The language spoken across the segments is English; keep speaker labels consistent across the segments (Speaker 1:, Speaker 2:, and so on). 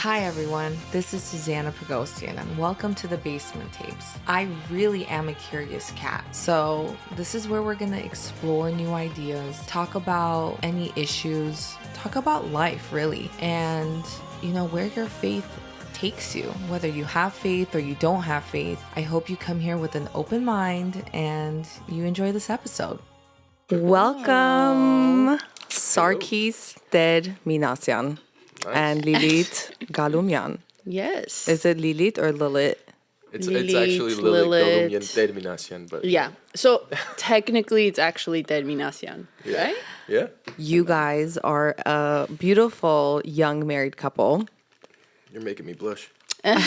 Speaker 1: Hi everyone, this is Sousanna Pogosyan and welcome to the Basement Tapes. I really am a curious cat, so this is where we're gonna explore new ideas, talk about any issues, talk about life really, and where your faith takes you, whether you have faith or you don't have faith. I hope you come here with an open mind and you enjoy this episode. Welcome, Sarkis Ter-Minasyan.
Speaker 2: Nice.
Speaker 1: And Lilit Galumyan.
Speaker 3: Yes.
Speaker 1: Is it Lilit or Lilit?
Speaker 2: It's
Speaker 3: Lilit,
Speaker 2: actually Lilit,
Speaker 3: Lilit.
Speaker 2: Ter-Minasyan, but
Speaker 3: Yeah. So technically it's actually Ter-Minasyan, right?
Speaker 2: yeah.
Speaker 1: You guys are a beautiful young married couple.
Speaker 2: You're making me blush.
Speaker 1: And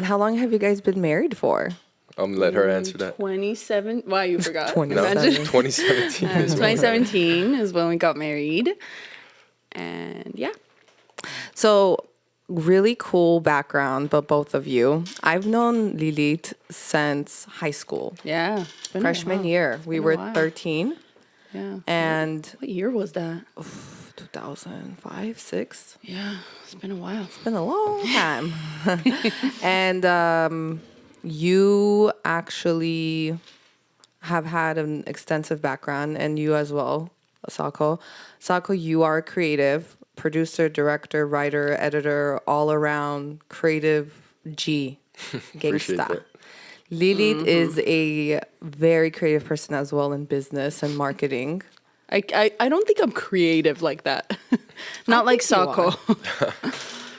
Speaker 1: how long have you guys been married for?
Speaker 2: Let her answer that.
Speaker 3: 27. Wow, you forgot.
Speaker 1: 27.
Speaker 2: 2017 is when
Speaker 3: 2017 is when we got married. And yeah.
Speaker 1: So, really cool background, but both of you. I've known Lilit since high school.
Speaker 3: Yeah. It's been a
Speaker 1: Freshman
Speaker 3: while.
Speaker 1: year. We
Speaker 3: been a
Speaker 1: were
Speaker 3: while.
Speaker 1: 13.
Speaker 3: Yeah.
Speaker 1: And
Speaker 3: What year was that?
Speaker 1: 2005, 6.
Speaker 3: Yeah. It's been a while.
Speaker 1: Been a long time. And you actually have had an extensive background, and you as well, Sako. Sako, you are a creative, producer, director, writer, editor, all around creative G.
Speaker 2: Appreciate
Speaker 1: Gangsta.
Speaker 2: that.
Speaker 1: Lilit is a very creative person as well in business and marketing.
Speaker 3: I don't think I'm creative like that. Not like
Speaker 1: think you
Speaker 3: Sako.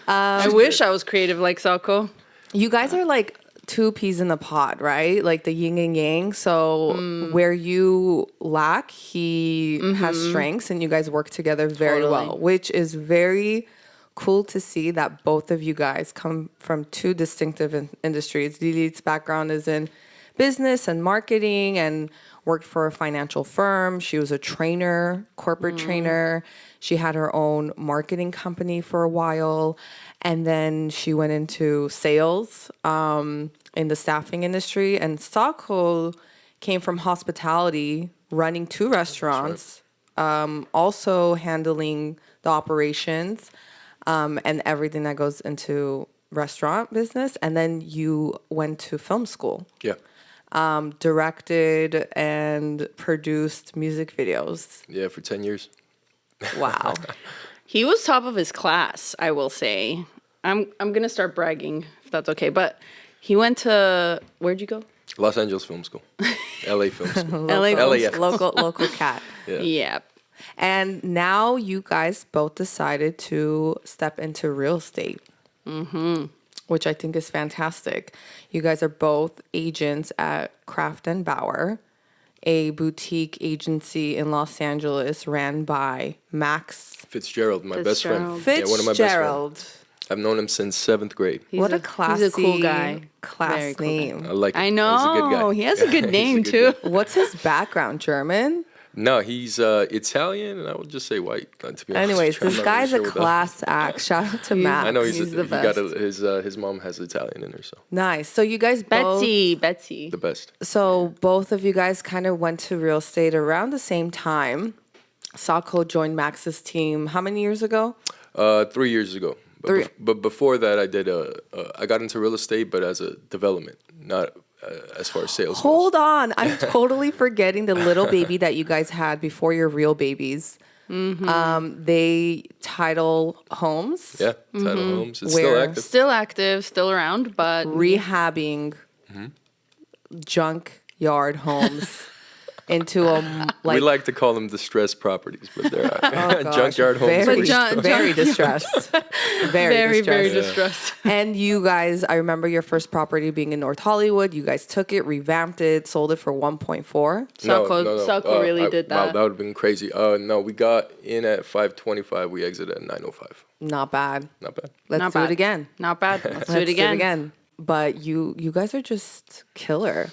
Speaker 3: I wish I was creative like Sako.
Speaker 1: You guys are like two peas in a pod, right? Like the yin and yang. So where you lack, he has strengths, and you guys work together very
Speaker 3: Totally.
Speaker 1: well, which is very cool to see that both of you guys come from two distinctive industries. Lilith's background is in business and marketing and worked for a financial firm. She was a trainer, corporate trainer. She had her own marketing company for a while. And then she went into sales in the staffing industry. And Sako came from hospitality, running two restaurants, also handling the operations and everything that goes into restaurant business. And then you went to film school.
Speaker 2: Yeah.
Speaker 1: Directed and produced music videos.
Speaker 2: Yeah, for 10 years.
Speaker 1: Wow.
Speaker 3: He was top of his class, I will say. I'm gonna start bragging if that's okay. But he went to, where'd you go?
Speaker 2: Los Angeles Film School. LA Film School.
Speaker 3: LA.
Speaker 2: LAF.
Speaker 1: local cat.
Speaker 2: Yeah.
Speaker 3: Yeah.
Speaker 1: And now you guys both decided to step into real estate, which I think is fantastic. You guys are both agents at Craft & Bauer, a boutique agency in Los Angeles ran by Max
Speaker 2: Fitzgerald, my best friend.
Speaker 3: Fitzgerald.
Speaker 2: Yeah, one of my best friends.
Speaker 1: Fitzgerald.
Speaker 2: I've known him since 7th grade.
Speaker 1: What a classy,
Speaker 3: He's a cool guy.
Speaker 1: class
Speaker 3: Very cool guy.
Speaker 1: name.
Speaker 2: I like him.
Speaker 3: I
Speaker 2: He's a good
Speaker 3: know.
Speaker 2: guy.
Speaker 3: He has a good
Speaker 2: He's
Speaker 3: name,
Speaker 2: good
Speaker 3: too.
Speaker 2: guy.
Speaker 1: What's his background? German?
Speaker 2: No, he's Italian, and I would just say white. To be honest
Speaker 1: Anyways,
Speaker 2: with you. I'm
Speaker 1: this
Speaker 2: not
Speaker 1: guy's
Speaker 2: really
Speaker 1: a
Speaker 2: sure what
Speaker 1: class act. Shout out to Max.
Speaker 2: I know
Speaker 3: He's the
Speaker 2: he got
Speaker 3: best.
Speaker 2: his mom has Italian in her, so
Speaker 1: Nice. So you guys both...
Speaker 3: Betsy.
Speaker 2: the best.
Speaker 1: So both of you guys kind of went to real estate around the same time. Sako joined Max's team how many years ago?
Speaker 2: 3 years ago. But,
Speaker 1: Three.
Speaker 2: but before that, I did I got into real estate, but as a development, not as far as sales.
Speaker 1: Hold on. I'm totally forgetting the little baby that you guys had before your real babies. They title homes,
Speaker 2: Yeah, title homes. It's
Speaker 1: Where-
Speaker 2: still active.
Speaker 3: Still active, still around, but
Speaker 1: rehabbing junkyard homes into a
Speaker 2: We like to call them distressed properties, but they're
Speaker 1: gosh,
Speaker 2: junkyard homes.
Speaker 1: very,
Speaker 2: for sure.
Speaker 1: very distressed. Very
Speaker 3: very
Speaker 1: distressed.
Speaker 3: distressed.
Speaker 1: And you guys, I remember your first property being in North Hollywood. You guys took it, revamped it, sold it for 1.4.
Speaker 3: Sako really did
Speaker 2: Wow,
Speaker 3: that.
Speaker 2: that would have been crazy. No, we got in at 525. We exited at 905.
Speaker 1: Not bad.
Speaker 2: Not bad.
Speaker 1: Let's
Speaker 3: Not
Speaker 1: do
Speaker 3: bad.
Speaker 1: it again.
Speaker 3: Not bad. Let's do
Speaker 1: Let's
Speaker 3: it again.
Speaker 1: But you guys are just killer.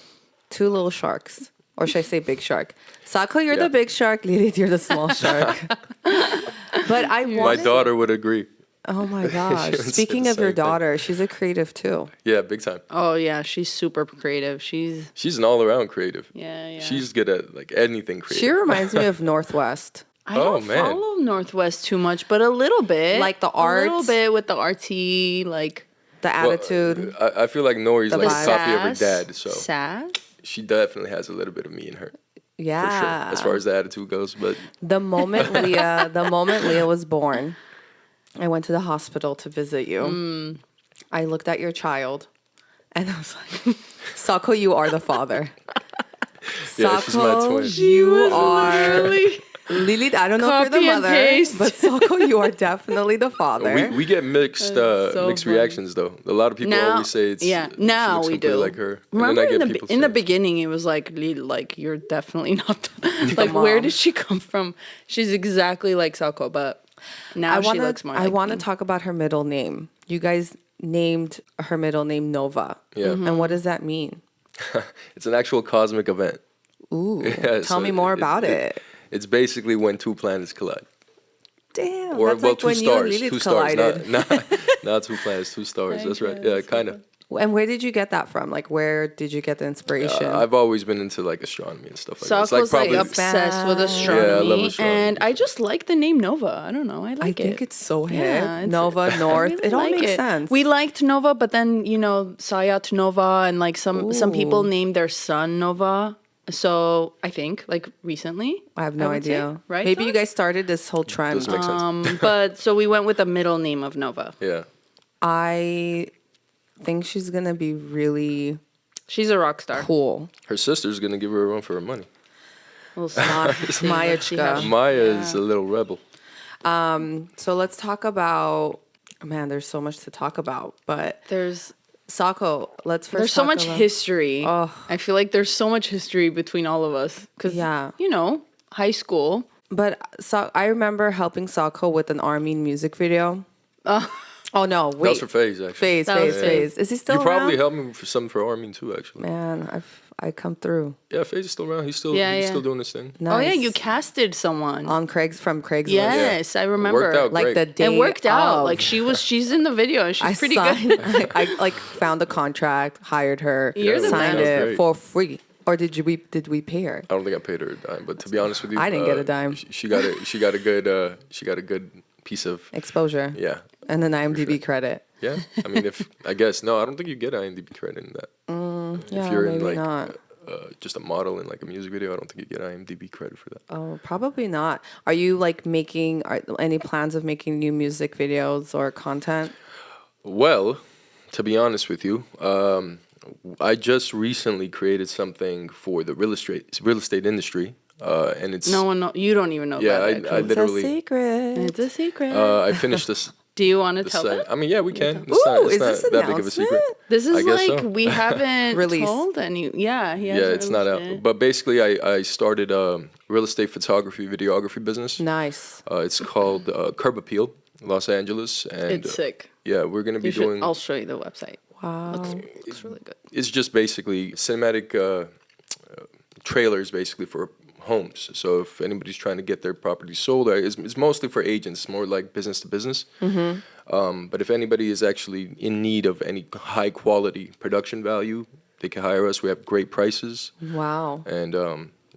Speaker 1: Two little sharks. Or should I say big shark? Sako, you're
Speaker 2: Yeah.
Speaker 1: the big shark. Lilit, you're the small shark. But I
Speaker 2: My
Speaker 1: wanted...
Speaker 2: daughter would agree.
Speaker 1: Oh my gosh.
Speaker 2: would say
Speaker 1: Speaking
Speaker 2: the
Speaker 1: of your
Speaker 2: same thing.
Speaker 1: daughter, she's a creative too.
Speaker 2: Yeah, big time.
Speaker 3: Oh yeah, she's super creative. She's
Speaker 2: She's an all-around creative.
Speaker 3: yeah.
Speaker 2: She's good at like anything creative.
Speaker 1: She reminds me of Northwest.
Speaker 3: I don't
Speaker 2: man.
Speaker 3: follow Northwest too much, but a little bit.
Speaker 1: Like the
Speaker 3: A little
Speaker 1: arts?
Speaker 3: bit with the RT, like
Speaker 1: The
Speaker 2: Well,
Speaker 1: attitude.
Speaker 2: I feel like Nori's
Speaker 1: The
Speaker 2: like
Speaker 1: vibe.
Speaker 2: a copy of her dad, so
Speaker 3: sass.
Speaker 2: she definitely has a little bit of me in her.
Speaker 1: Yeah.
Speaker 2: For sure, as far as the attitude goes. But
Speaker 1: The moment Leah was born, I went to the hospital to visit you. I looked at your child, and I was like, "Sako, you are the father."
Speaker 2: Yeah, she's my
Speaker 1: Sako,
Speaker 2: twin.
Speaker 1: you are
Speaker 3: Literally.
Speaker 1: Lilith. I don't know if you're
Speaker 3: Copy
Speaker 1: the
Speaker 3: and
Speaker 1: mother,
Speaker 3: paste.
Speaker 1: but Sako, you are definitely the father.
Speaker 2: we get mixed
Speaker 3: so
Speaker 2: mixed
Speaker 3: funny.
Speaker 2: reactions though. A lot of people
Speaker 3: Now,
Speaker 2: always say it's
Speaker 3: yeah.
Speaker 2: she
Speaker 3: Now
Speaker 2: looks
Speaker 3: we
Speaker 2: completely
Speaker 3: do.
Speaker 2: like her.
Speaker 3: Remember
Speaker 2: and then I get
Speaker 3: in
Speaker 2: people
Speaker 3: the
Speaker 2: saying,
Speaker 3: beginning, it was like, like you're definitely not. Like, where
Speaker 1: mom.
Speaker 3: did she come from? She's exactly like Sako, but now she looks more.
Speaker 1: I
Speaker 3: like
Speaker 1: want to
Speaker 3: me.
Speaker 1: talk about her middle name. You guys named her middle name Nova.
Speaker 2: Yeah.
Speaker 3: Mm-hmm.
Speaker 1: And what does that mean?
Speaker 2: it's an actual cosmic event.
Speaker 1: Ooh.
Speaker 2: Yeah,
Speaker 1: Tell
Speaker 2: so
Speaker 1: me more about it.
Speaker 2: It's basically when two planets collide.
Speaker 1: Damn.
Speaker 2: Or
Speaker 1: that's
Speaker 2: well,
Speaker 1: like
Speaker 2: two
Speaker 1: when you and
Speaker 2: stars.
Speaker 1: Lilith
Speaker 2: Two stars.
Speaker 1: collided.
Speaker 2: Not two planets, two stars. That's right. Yeah, kind of.
Speaker 1: And where did you get that from? Like, where did you get the inspiration?
Speaker 2: I've always been into like astronomy and stuff like that.
Speaker 3: Sako's
Speaker 2: It's like probably
Speaker 3: obsessed with
Speaker 1: Yeah, I
Speaker 3: astronomy,
Speaker 2: love astronomy.
Speaker 3: and I just like the name Nova. I don't know. I like
Speaker 1: I
Speaker 3: it.
Speaker 1: think it's so hip.
Speaker 3: Yeah, it's-
Speaker 1: Nova,
Speaker 3: I
Speaker 1: North.
Speaker 3: really
Speaker 1: It all
Speaker 3: like
Speaker 1: makes
Speaker 3: it.
Speaker 1: sense.
Speaker 3: We liked Nova, but then Sayat Nova, and like some people
Speaker 1: Ooh.
Speaker 3: named their son Nova. So I think like recently,
Speaker 1: I have no
Speaker 3: would say,
Speaker 1: idea.
Speaker 3: right?
Speaker 1: Maybe you
Speaker 3: Sar?
Speaker 1: guys started this whole trend.
Speaker 2: doesn't make sense.
Speaker 3: But so we went with the middle name of Nova.
Speaker 2: Yeah.
Speaker 1: I think she's going to be really
Speaker 3: She's a rock star.
Speaker 1: cool.
Speaker 2: Her sister's gonna give her a run for her money.
Speaker 3: We'll see. Let's see how
Speaker 1: Mayachka.
Speaker 3: she-
Speaker 2: Maya is a little rebel.
Speaker 1: So let's talk about, man, there's so much to talk about. But
Speaker 3: There's
Speaker 1: Sako, let's first
Speaker 3: there's so
Speaker 1: talk
Speaker 3: much
Speaker 1: about-
Speaker 3: history.
Speaker 1: Oh.
Speaker 3: I feel like there's so much history between all of us because
Speaker 1: Yeah.
Speaker 3: high school.
Speaker 1: But I remember helping Sako with an Armin music video. Oh, no,
Speaker 2: That was
Speaker 1: wait.
Speaker 2: for Phase, actually.
Speaker 1: Phase,
Speaker 3: That was
Speaker 1: phase,
Speaker 3: Phase.
Speaker 1: phase. Is he still
Speaker 2: You probably
Speaker 1: around?
Speaker 2: helped me for something for Armin too, actually.
Speaker 1: Man, I come through.
Speaker 2: Yeah, Phase is still around. He's still
Speaker 3: Yeah,
Speaker 2: he's
Speaker 3: yeah.
Speaker 2: still doing his thing.
Speaker 1: Nice.
Speaker 3: Oh yeah, you casted someone.
Speaker 1: on Craigslist.
Speaker 3: Yes, I remember.
Speaker 2: Worked out
Speaker 1: Like
Speaker 2: great.
Speaker 1: the day
Speaker 3: It worked out.
Speaker 1: of.
Speaker 3: Like she's in the video and she's
Speaker 1: I
Speaker 3: pretty
Speaker 1: signed,
Speaker 3: good.
Speaker 1: I like found the contract, hired her,
Speaker 3: You're the
Speaker 1: signed
Speaker 2: best.
Speaker 1: it
Speaker 2: Great.
Speaker 1: for free. Or did we pay her?
Speaker 2: I don't think I paid her a dime, but to be honest with you,
Speaker 1: I didn't get a dime.
Speaker 2: She got a good piece of
Speaker 1: Exposure.
Speaker 2: yeah.
Speaker 1: And an IMDb credit.
Speaker 2: Yeah, I mean, I guess no, I don't think you get IMDb credit in that.
Speaker 1: Yeah,
Speaker 2: if you're in
Speaker 1: maybe
Speaker 2: like
Speaker 1: not.
Speaker 2: just a model in like a music video, I don't think you get IMDb credit for that.
Speaker 1: Oh, probably not. Are you like making any plans of making new music videos or content?
Speaker 2: Well, to be honest with you, I just recently created something for the real estate industry, and it's
Speaker 3: No one know. You don't even know
Speaker 2: Yeah,
Speaker 3: about it.
Speaker 2: I
Speaker 1: It's
Speaker 2: literally
Speaker 1: a secret.
Speaker 3: It's a secret.
Speaker 2: I finished this.
Speaker 3: Do you want to
Speaker 2: the
Speaker 3: tell
Speaker 2: site.
Speaker 3: it?
Speaker 2: I mean, yeah, we can.
Speaker 1: Ooh,
Speaker 2: It's
Speaker 1: is
Speaker 2: not
Speaker 1: this
Speaker 2: that big of a secret.
Speaker 1: announcement?
Speaker 3: This
Speaker 2: I
Speaker 3: is
Speaker 2: guess
Speaker 3: like
Speaker 2: so.
Speaker 3: we haven't
Speaker 1: Released.
Speaker 3: told any. Yeah, he
Speaker 2: Yeah,
Speaker 3: hasn't
Speaker 2: it's not
Speaker 3: released
Speaker 2: out.
Speaker 3: it.
Speaker 2: But basically, I started a real estate photography, videography business.
Speaker 1: Nice.
Speaker 2: It's called Curb Appeal, Los Angeles, and
Speaker 3: It's sick.
Speaker 2: yeah, we're gonna be
Speaker 3: You should,
Speaker 2: doing.
Speaker 3: I'll show you the website.
Speaker 1: Wow.
Speaker 3: Looks really good.
Speaker 2: It's just basically cinematic trailers, basically for homes. So if anybody's trying to get their property sold, it's mostly for agents, more like business to business. But if anybody is actually in need of any high quality production value, they can hire us. We have great prices,
Speaker 1: Wow.
Speaker 2: and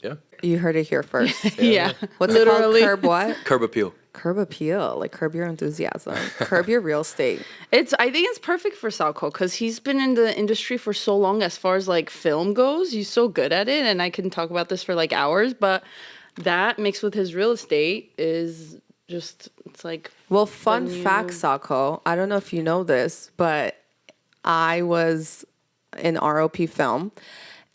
Speaker 2: yeah,
Speaker 1: You heard it here first.
Speaker 3: Yeah,
Speaker 1: What's
Speaker 3: literally.
Speaker 1: it called? Curb what?
Speaker 2: Curb Appeal.
Speaker 1: Curb appeal. Like curb your enthusiasm. Curb your real estate.
Speaker 3: I think it's perfect for Salco because he's been in the industry for so long as far as like film goes. He's so good at it, and I can talk about this for like hours. But that mixed with his real estate is just it's like
Speaker 1: Well, fun
Speaker 3: new-
Speaker 1: fact, Sako. I don't know if you know this, but I was in ROP film,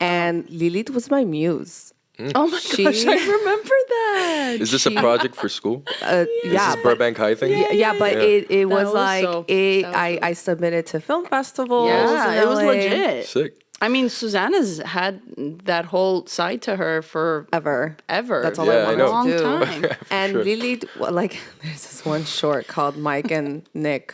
Speaker 1: and Lilit was my muse.
Speaker 3: oh my
Speaker 1: She-
Speaker 3: gosh, I remember that.
Speaker 2: Is this a project for school?
Speaker 1: Yeah,
Speaker 2: Is this Burbank High thing?
Speaker 1: yeah, but
Speaker 2: Yeah.
Speaker 1: it was
Speaker 3: was
Speaker 1: like
Speaker 3: so-
Speaker 1: it.
Speaker 3: that was
Speaker 1: I submitted to film festivals.
Speaker 3: Yeah,
Speaker 1: in
Speaker 3: it was
Speaker 1: LA.
Speaker 3: legit.
Speaker 2: Sick.
Speaker 3: I mean, Susanna's had that whole side to her for
Speaker 1: Ever.
Speaker 3: ever.
Speaker 1: That's all
Speaker 2: Yeah, I
Speaker 1: I wanted
Speaker 2: know.
Speaker 3: long
Speaker 1: to do.
Speaker 3: time.
Speaker 1: And
Speaker 2: sure.
Speaker 1: Lily, like, there's this one short called Mike and Nick.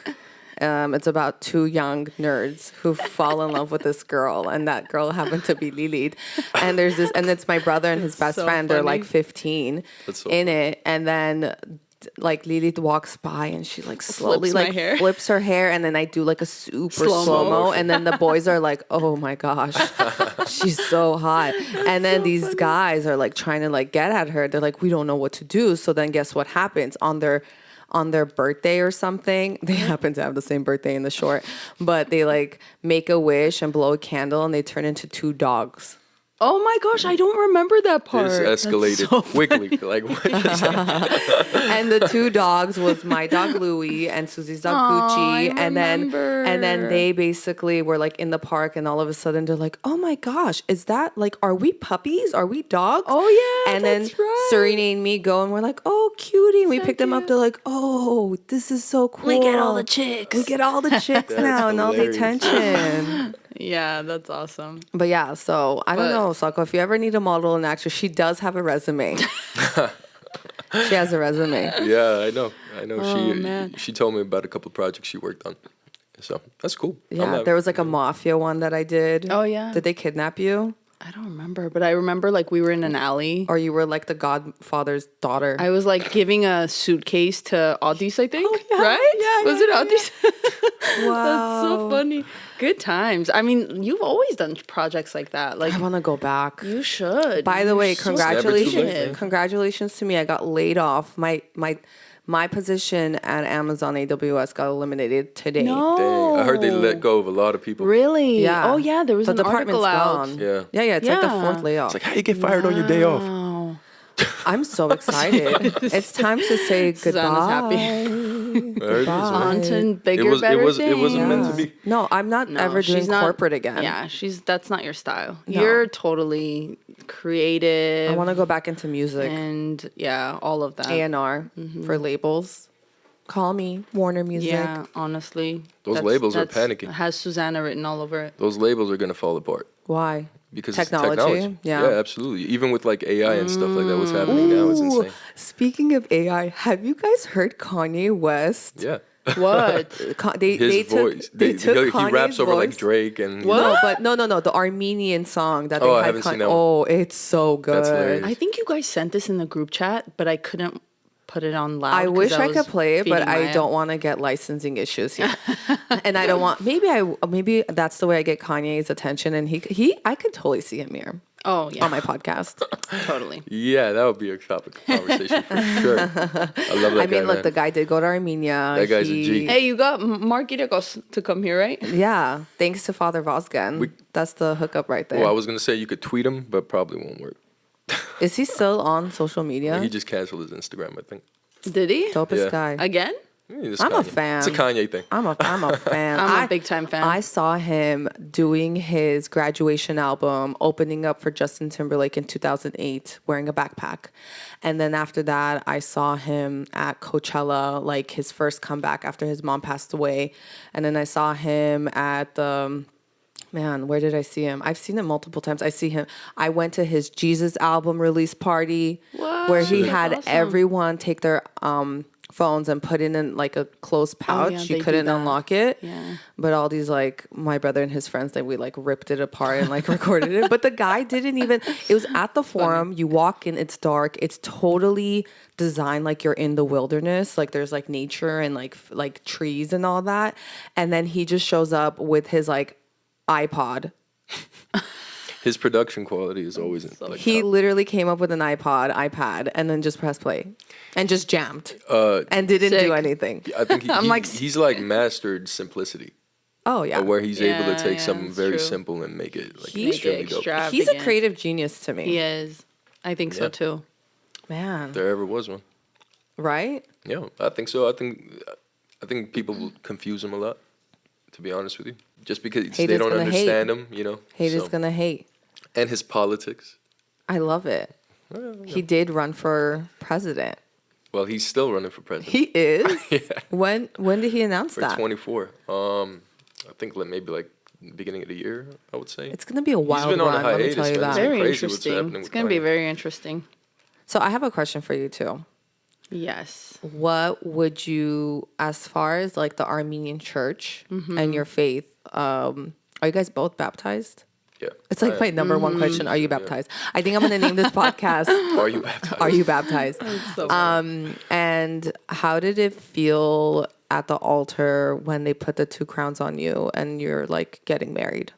Speaker 1: It's about two young nerds who fall in love with this girl, and that girl happened to be Lilith. And there's this, and it's my brother and his best
Speaker 3: So
Speaker 1: friend. They're
Speaker 3: funny.
Speaker 1: like 15
Speaker 2: That's so
Speaker 1: in
Speaker 2: funny.
Speaker 1: it, and then like Lilit walks by and she like slowly
Speaker 3: Flips my
Speaker 1: like
Speaker 3: hair.
Speaker 1: flips her hair, and then I do like a super
Speaker 3: Slow-mo.
Speaker 1: slow-mo, and then the boys are like, oh my gosh, she's so hot. And then these guys are like trying to like get at her. They're like, we don't know what to do. So then guess what happens on their birthday or something? They happen to have the same birthday in the short, but they like make a wish and blow a candle and they turn into 2 dogs.
Speaker 3: Oh my gosh, I don't remember that part.
Speaker 2: This escalated quickly. Like, what just happened?
Speaker 1: And the 2 dogs was my dog Louie and Susie's dog
Speaker 3: I
Speaker 1: Gucci.
Speaker 3: remember.
Speaker 1: And then they basically were like in the park, and all of a sudden they're like, oh my gosh, is that like, are we puppies? Are we dogs?
Speaker 3: Oh, yeah,
Speaker 1: And
Speaker 3: that's
Speaker 1: then
Speaker 3: right.
Speaker 1: Serena and me go, and we're like, oh cutie. And we
Speaker 3: So
Speaker 1: pick them up.
Speaker 3: cute.
Speaker 1: They're like, oh, this is so cool.
Speaker 3: We get all the chicks.
Speaker 1: We get all the chicks now and all the
Speaker 2: hilarious.
Speaker 1: attention.
Speaker 3: Yeah, that's awesome.
Speaker 1: But yeah, so I don't
Speaker 3: But-
Speaker 1: know, Sako, if you ever need a model and actress, she does have a resume. She has a resume.
Speaker 2: Yeah, I know.
Speaker 3: Oh, man.
Speaker 2: She told me about a couple of projects she worked on. So that's cool.
Speaker 1: Yeah, there was like a mafia one that I did.
Speaker 3: Oh, yeah.
Speaker 1: Did they kidnap you?
Speaker 3: I don't remember, but I remember like we were in an alley.
Speaker 1: Or you were like the godfather's daughter?
Speaker 3: I was like giving a suitcase to Audis, I think.
Speaker 1: yeah,
Speaker 3: Right?
Speaker 1: yeah,
Speaker 3: Was
Speaker 1: yeah,
Speaker 3: it Audis?
Speaker 1: Wow.
Speaker 3: That's so funny. Good times. I mean, you've always done projects like that. Like
Speaker 1: I want to go back.
Speaker 3: you should.
Speaker 1: By the way,
Speaker 3: You're so
Speaker 1: congratulations.
Speaker 3: creative.
Speaker 1: Congratulations to me. I got laid off. My position at Amazon AWS got eliminated today.
Speaker 3: No.
Speaker 2: Dang, I heard they let go of a lot of people.
Speaker 3: Really?
Speaker 1: Yeah.
Speaker 3: Oh yeah, there was
Speaker 1: The
Speaker 3: an
Speaker 1: department's
Speaker 3: article out.
Speaker 1: gone.
Speaker 2: Yeah.
Speaker 1: Yeah, it's like the
Speaker 3: Yeah.
Speaker 1: 4th layoff.
Speaker 2: It's like, how you get fired on your day off?
Speaker 3: Wow.
Speaker 1: I'm so excited. It's time to say
Speaker 3: Susanna's happy.
Speaker 1: goodbye.
Speaker 2: I heard this, man.
Speaker 3: On to bigger,
Speaker 2: It was- it
Speaker 3: better
Speaker 2: was- it wasn't meant to
Speaker 3: things.
Speaker 2: be.
Speaker 1: No, I'm not
Speaker 3: No,
Speaker 1: ever doing
Speaker 3: she's not-
Speaker 1: corporate again.
Speaker 3: Yeah, that's not your style.
Speaker 1: No.
Speaker 3: You're totally creative.
Speaker 1: I want to go back into music.
Speaker 3: and yeah, all of that.
Speaker 1: A&R for labels. Call me Warner Music.
Speaker 3: Yeah, honestly,
Speaker 2: Those labels are
Speaker 3: that's-
Speaker 2: panicking.
Speaker 3: Has Susanna written all over it?
Speaker 2: Those labels are gonna fall apart
Speaker 1: Why?
Speaker 2: because
Speaker 1: Technology,
Speaker 2: it's technology.
Speaker 1: yeah.
Speaker 2: Absolutely. Even with like AI and stuff like that, what's happening now is
Speaker 1: Ooh,
Speaker 2: insane.
Speaker 1: speaking of AI, have you guys heard Kanye West?
Speaker 2: Yeah.
Speaker 3: What?
Speaker 2: His voice.
Speaker 1: They took
Speaker 2: he raps
Speaker 1: Kanye's
Speaker 2: over like
Speaker 1: voice.
Speaker 2: Drake and you
Speaker 3: What?
Speaker 2: know,
Speaker 1: No, but no, the Armenian song that they
Speaker 2: Oh, I
Speaker 1: had.
Speaker 2: haven't seen that one.
Speaker 1: Oh, it's so good.
Speaker 2: That's hilarious.
Speaker 3: I think you guys sent this in the group chat, but I couldn't put it on loud.
Speaker 1: I
Speaker 3: 'cause
Speaker 1: wish I
Speaker 3: was
Speaker 1: could play it, but
Speaker 3: feeding
Speaker 1: I
Speaker 3: Maya.
Speaker 1: don't want to get licensing issues here, and I don't want. Maybe that's the way I get Kanye's attention, and I could totally see him here
Speaker 3: Oh yeah,
Speaker 1: on my podcast.
Speaker 3: totally.
Speaker 2: yeah, that would be a topic of conversation for sure. I love that
Speaker 1: I
Speaker 2: guy,
Speaker 1: mean, look,
Speaker 2: man.
Speaker 1: the guy did go to Armenia.
Speaker 2: That guy's a G.
Speaker 3: Hey, you got Mark Irakos to come here, right?
Speaker 1: Yeah, thanks to Father Vosgan. That's the hookup right there.
Speaker 2: Well, I was gonna say you could tweet him, but probably won't work.
Speaker 1: Is he still on social media?
Speaker 2: He just canceled his Instagram, I think.
Speaker 3: Did he?
Speaker 1: Dopest
Speaker 2: Yeah.
Speaker 1: guy.
Speaker 3: Again?
Speaker 2: It's
Speaker 1: I'm a
Speaker 2: Kanye.
Speaker 1: fan.
Speaker 2: It's a Kanye thing.
Speaker 1: I'm a fan.
Speaker 3: I'm a big time fan.
Speaker 1: I saw him doing his graduation album, opening up for Justin Timberlake in 2008, wearing a backpack. And then after that, I saw him at Coachella, like his first comeback after his mom passed away. And then I saw him at the... Man, where did I see him? I've seen him multiple times. I went to his Jesus album release party where he
Speaker 3: That's
Speaker 1: had
Speaker 3: awesome.
Speaker 1: everyone take their phones and put it in like a closed pouch.
Speaker 3: yeah, they
Speaker 1: You
Speaker 3: do
Speaker 1: couldn't
Speaker 3: that.
Speaker 1: unlock it.
Speaker 3: Yeah.
Speaker 1: But all these like my brother and his friends, we like ripped it apart and like recorded it. But the guy didn't even. It was at the forum. You walk in, it's dark. It's totally designed like you're in the wilderness. Like there's like nature and like trees and all that. And then he just shows up with his like iPod.
Speaker 2: His production quality is always like
Speaker 1: He
Speaker 2: top.
Speaker 1: literally came up with an iPad, and then just pressed play and just jammed and didn't
Speaker 3: Sick.
Speaker 1: do anything.
Speaker 2: I think
Speaker 3: I'm like-
Speaker 2: he's like mastered simplicity,
Speaker 1: Oh yeah,
Speaker 2: where he's able
Speaker 3: Yeah,
Speaker 2: to take
Speaker 3: yeah,
Speaker 2: something
Speaker 3: it's
Speaker 2: very
Speaker 3: true.
Speaker 2: simple and make it like
Speaker 1: Make it
Speaker 2: extremely dope.
Speaker 1: he's a
Speaker 3: Extravagant.
Speaker 1: creative genius to me.
Speaker 3: He is. I think so
Speaker 2: Yeah.
Speaker 3: too.
Speaker 1: Man,
Speaker 2: If there ever was one.
Speaker 1: right?
Speaker 2: Yeah, I think so. I think people will confuse him a lot. To be honest with you, just because they
Speaker 1: Haters
Speaker 2: don't
Speaker 1: gonna hate.
Speaker 2: understand him, you know.
Speaker 1: Haters
Speaker 2: so.
Speaker 1: gonna hate.
Speaker 2: And his politics.
Speaker 1: I love it. He did run for president.
Speaker 2: Well, he's still running for president.
Speaker 1: He is.
Speaker 2: Yeah.
Speaker 1: When did he announce
Speaker 2: For
Speaker 1: that?
Speaker 2: 24. I think maybe like beginning of the year, I would say.
Speaker 1: It's gonna be a wild
Speaker 2: been on a
Speaker 1: run. Let me
Speaker 2: hiatus,
Speaker 1: tell you
Speaker 2: man.
Speaker 1: that.
Speaker 2: It's
Speaker 3: Very
Speaker 2: crazy what's
Speaker 3: interesting.
Speaker 2: happening
Speaker 3: It's
Speaker 2: with
Speaker 3: going to be
Speaker 2: Kanye.
Speaker 3: very interesting.
Speaker 1: So I have a question for you too.
Speaker 3: Yes.
Speaker 1: What would you, as far as like the Armenian church and your faith, are you guys both baptized?
Speaker 2: Yeah.
Speaker 1: It's like my number one question. Are you baptized? I think I'm going to name this podcast,
Speaker 2: Are you baptized?
Speaker 1: Are You Baptized?
Speaker 3: So
Speaker 1: And And how did it feel at the altar when they put the 2 crowns on you and you're like getting married?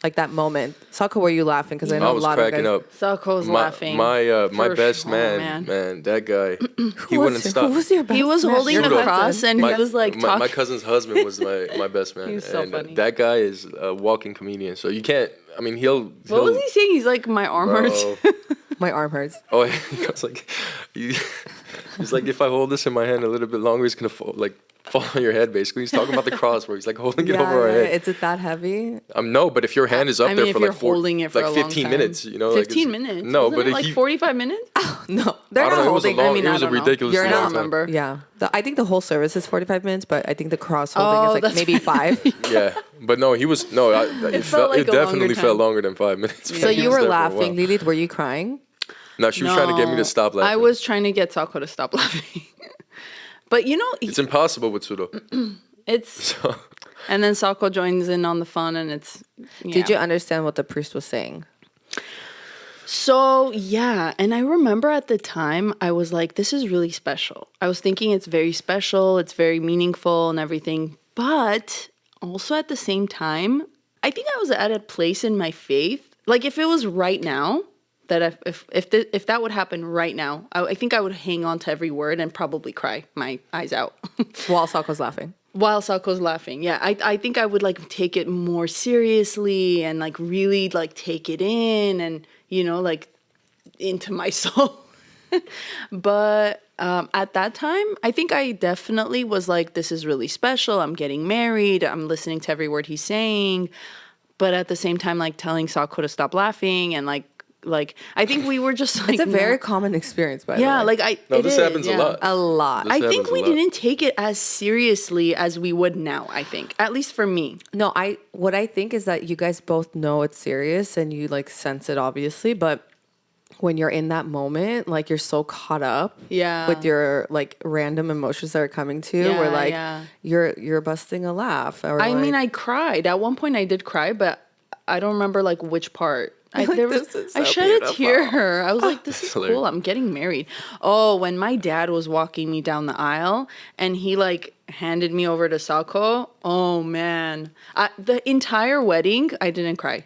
Speaker 1: Like that moment. Sako, were you laughing? Because I know
Speaker 2: I
Speaker 1: a
Speaker 2: was
Speaker 1: lot of
Speaker 2: cracking
Speaker 1: guys.
Speaker 2: up.
Speaker 3: Salco's laughing.
Speaker 2: My
Speaker 3: For
Speaker 2: best
Speaker 3: sure,
Speaker 2: man, that guy, he
Speaker 1: Who
Speaker 2: wouldn't
Speaker 1: was,
Speaker 2: stop.
Speaker 1: who was your best
Speaker 3: He was
Speaker 1: man?
Speaker 3: holding
Speaker 1: Your
Speaker 3: the
Speaker 2: Rudolph.
Speaker 3: cross and he was like
Speaker 2: my
Speaker 3: talking.
Speaker 2: cousin's husband was my best man,
Speaker 3: He's so
Speaker 2: and
Speaker 3: funny.
Speaker 2: that guy is a walking comedian. So you can't. I mean,
Speaker 3: What was he saying? He's like, my arm hurts.
Speaker 2: Bro.
Speaker 1: My arm hurts.
Speaker 2: Oh, he goes like, he's like, if I hold this in my hand a little bit longer, it's gonna fall on your head. Basically, he's talking about the cross where he's like holding it over our head.
Speaker 1: Is it that heavy?
Speaker 2: No, but if your hand is up
Speaker 3: I
Speaker 2: there
Speaker 3: mean,
Speaker 2: for
Speaker 3: if you're
Speaker 2: like
Speaker 3: holding it for
Speaker 2: like
Speaker 3: a long
Speaker 2: 15
Speaker 3: time.
Speaker 2: minutes, you know,
Speaker 3: 15
Speaker 2: like
Speaker 3: minutes?
Speaker 2: No,
Speaker 3: Wasn't
Speaker 2: but
Speaker 3: it like 45 minutes?
Speaker 1: No, they're
Speaker 2: I don't
Speaker 1: not
Speaker 2: know. It was a
Speaker 1: holding.
Speaker 2: long.
Speaker 3: I mean,
Speaker 2: it
Speaker 3: I
Speaker 2: was a
Speaker 3: don't know.
Speaker 2: ridiculous.
Speaker 1: You're
Speaker 2: long
Speaker 1: not
Speaker 2: time.
Speaker 3: remember.
Speaker 1: Yeah, I think the whole service is 45 minutes, but I think the cross holding is like
Speaker 3: that's
Speaker 1: maybe 5.
Speaker 2: Yeah, but no, he was no. It
Speaker 3: felt like
Speaker 2: it
Speaker 3: a longer
Speaker 2: definitely
Speaker 3: time.
Speaker 2: felt longer than 5 minutes.
Speaker 1: So
Speaker 2: He
Speaker 1: you
Speaker 2: was
Speaker 1: were
Speaker 2: there for a while.
Speaker 1: laughing, Lilit. Were you crying?
Speaker 2: No, she was trying to get me to stop laughing.
Speaker 3: I was trying to get Salco to stop laughing. But you know,
Speaker 2: It's impossible with Sudo.
Speaker 3: it's.
Speaker 2: So,
Speaker 3: And then Salco joins in on the fun and it's. Yeah.
Speaker 1: Did you understand what the priest was saying?
Speaker 3: So, yeah. And I remember at the time, I was like, this is really special. I was thinking it's very special, it's very meaningful and everything. But also at the same time, I think I was at a place in my faith. Like, if it was right now, that if that would happen right now, I think I would hang on to every word and probably cry my eyes out.
Speaker 1: While Sako's laughing.
Speaker 3: While Salco's laughing. Yeah, I think I would like take it more seriously and like really like take it in and, you know, like into my soul. But at that time, I think I definitely was like, this is really special. I'm getting married. I'm listening to every word he's saying. But at the same time, like telling Salco to stop laughing and like I think we were just like
Speaker 1: It's a very common experience, by the way.
Speaker 3: yeah, like
Speaker 2: this happens a lot.
Speaker 1: a lot.
Speaker 2: This
Speaker 3: I think
Speaker 2: happens a
Speaker 3: we
Speaker 2: lot.
Speaker 3: didn't take it as seriously as we would now, I think. At least for me.
Speaker 1: No, what I think is that you guys both know it's serious and you like sense it obviously, but when you're in that moment, like you're so caught up
Speaker 3: Yeah.
Speaker 1: with your like random emotions that are coming to you,
Speaker 3: Yeah,
Speaker 1: where like
Speaker 3: yeah.
Speaker 1: you're busting a laugh. Or
Speaker 3: I mean,
Speaker 1: like-
Speaker 3: I cried. At one point I did cry, but I don't remember like which part. I
Speaker 1: This is so
Speaker 3: shed a tear. I was like, this is
Speaker 2: Hilarious.
Speaker 3: cool. I'm getting married. Oh, when my dad was walking me down the aisle and he like handed me over to Salco. Oh man. The entire wedding, I didn't cry.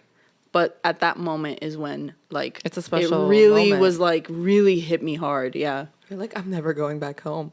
Speaker 3: But at that moment is when like
Speaker 1: It's a special
Speaker 3: it really
Speaker 1: moment.
Speaker 3: was like really hit me hard. Yeah.
Speaker 1: You're like, I'm never going back home.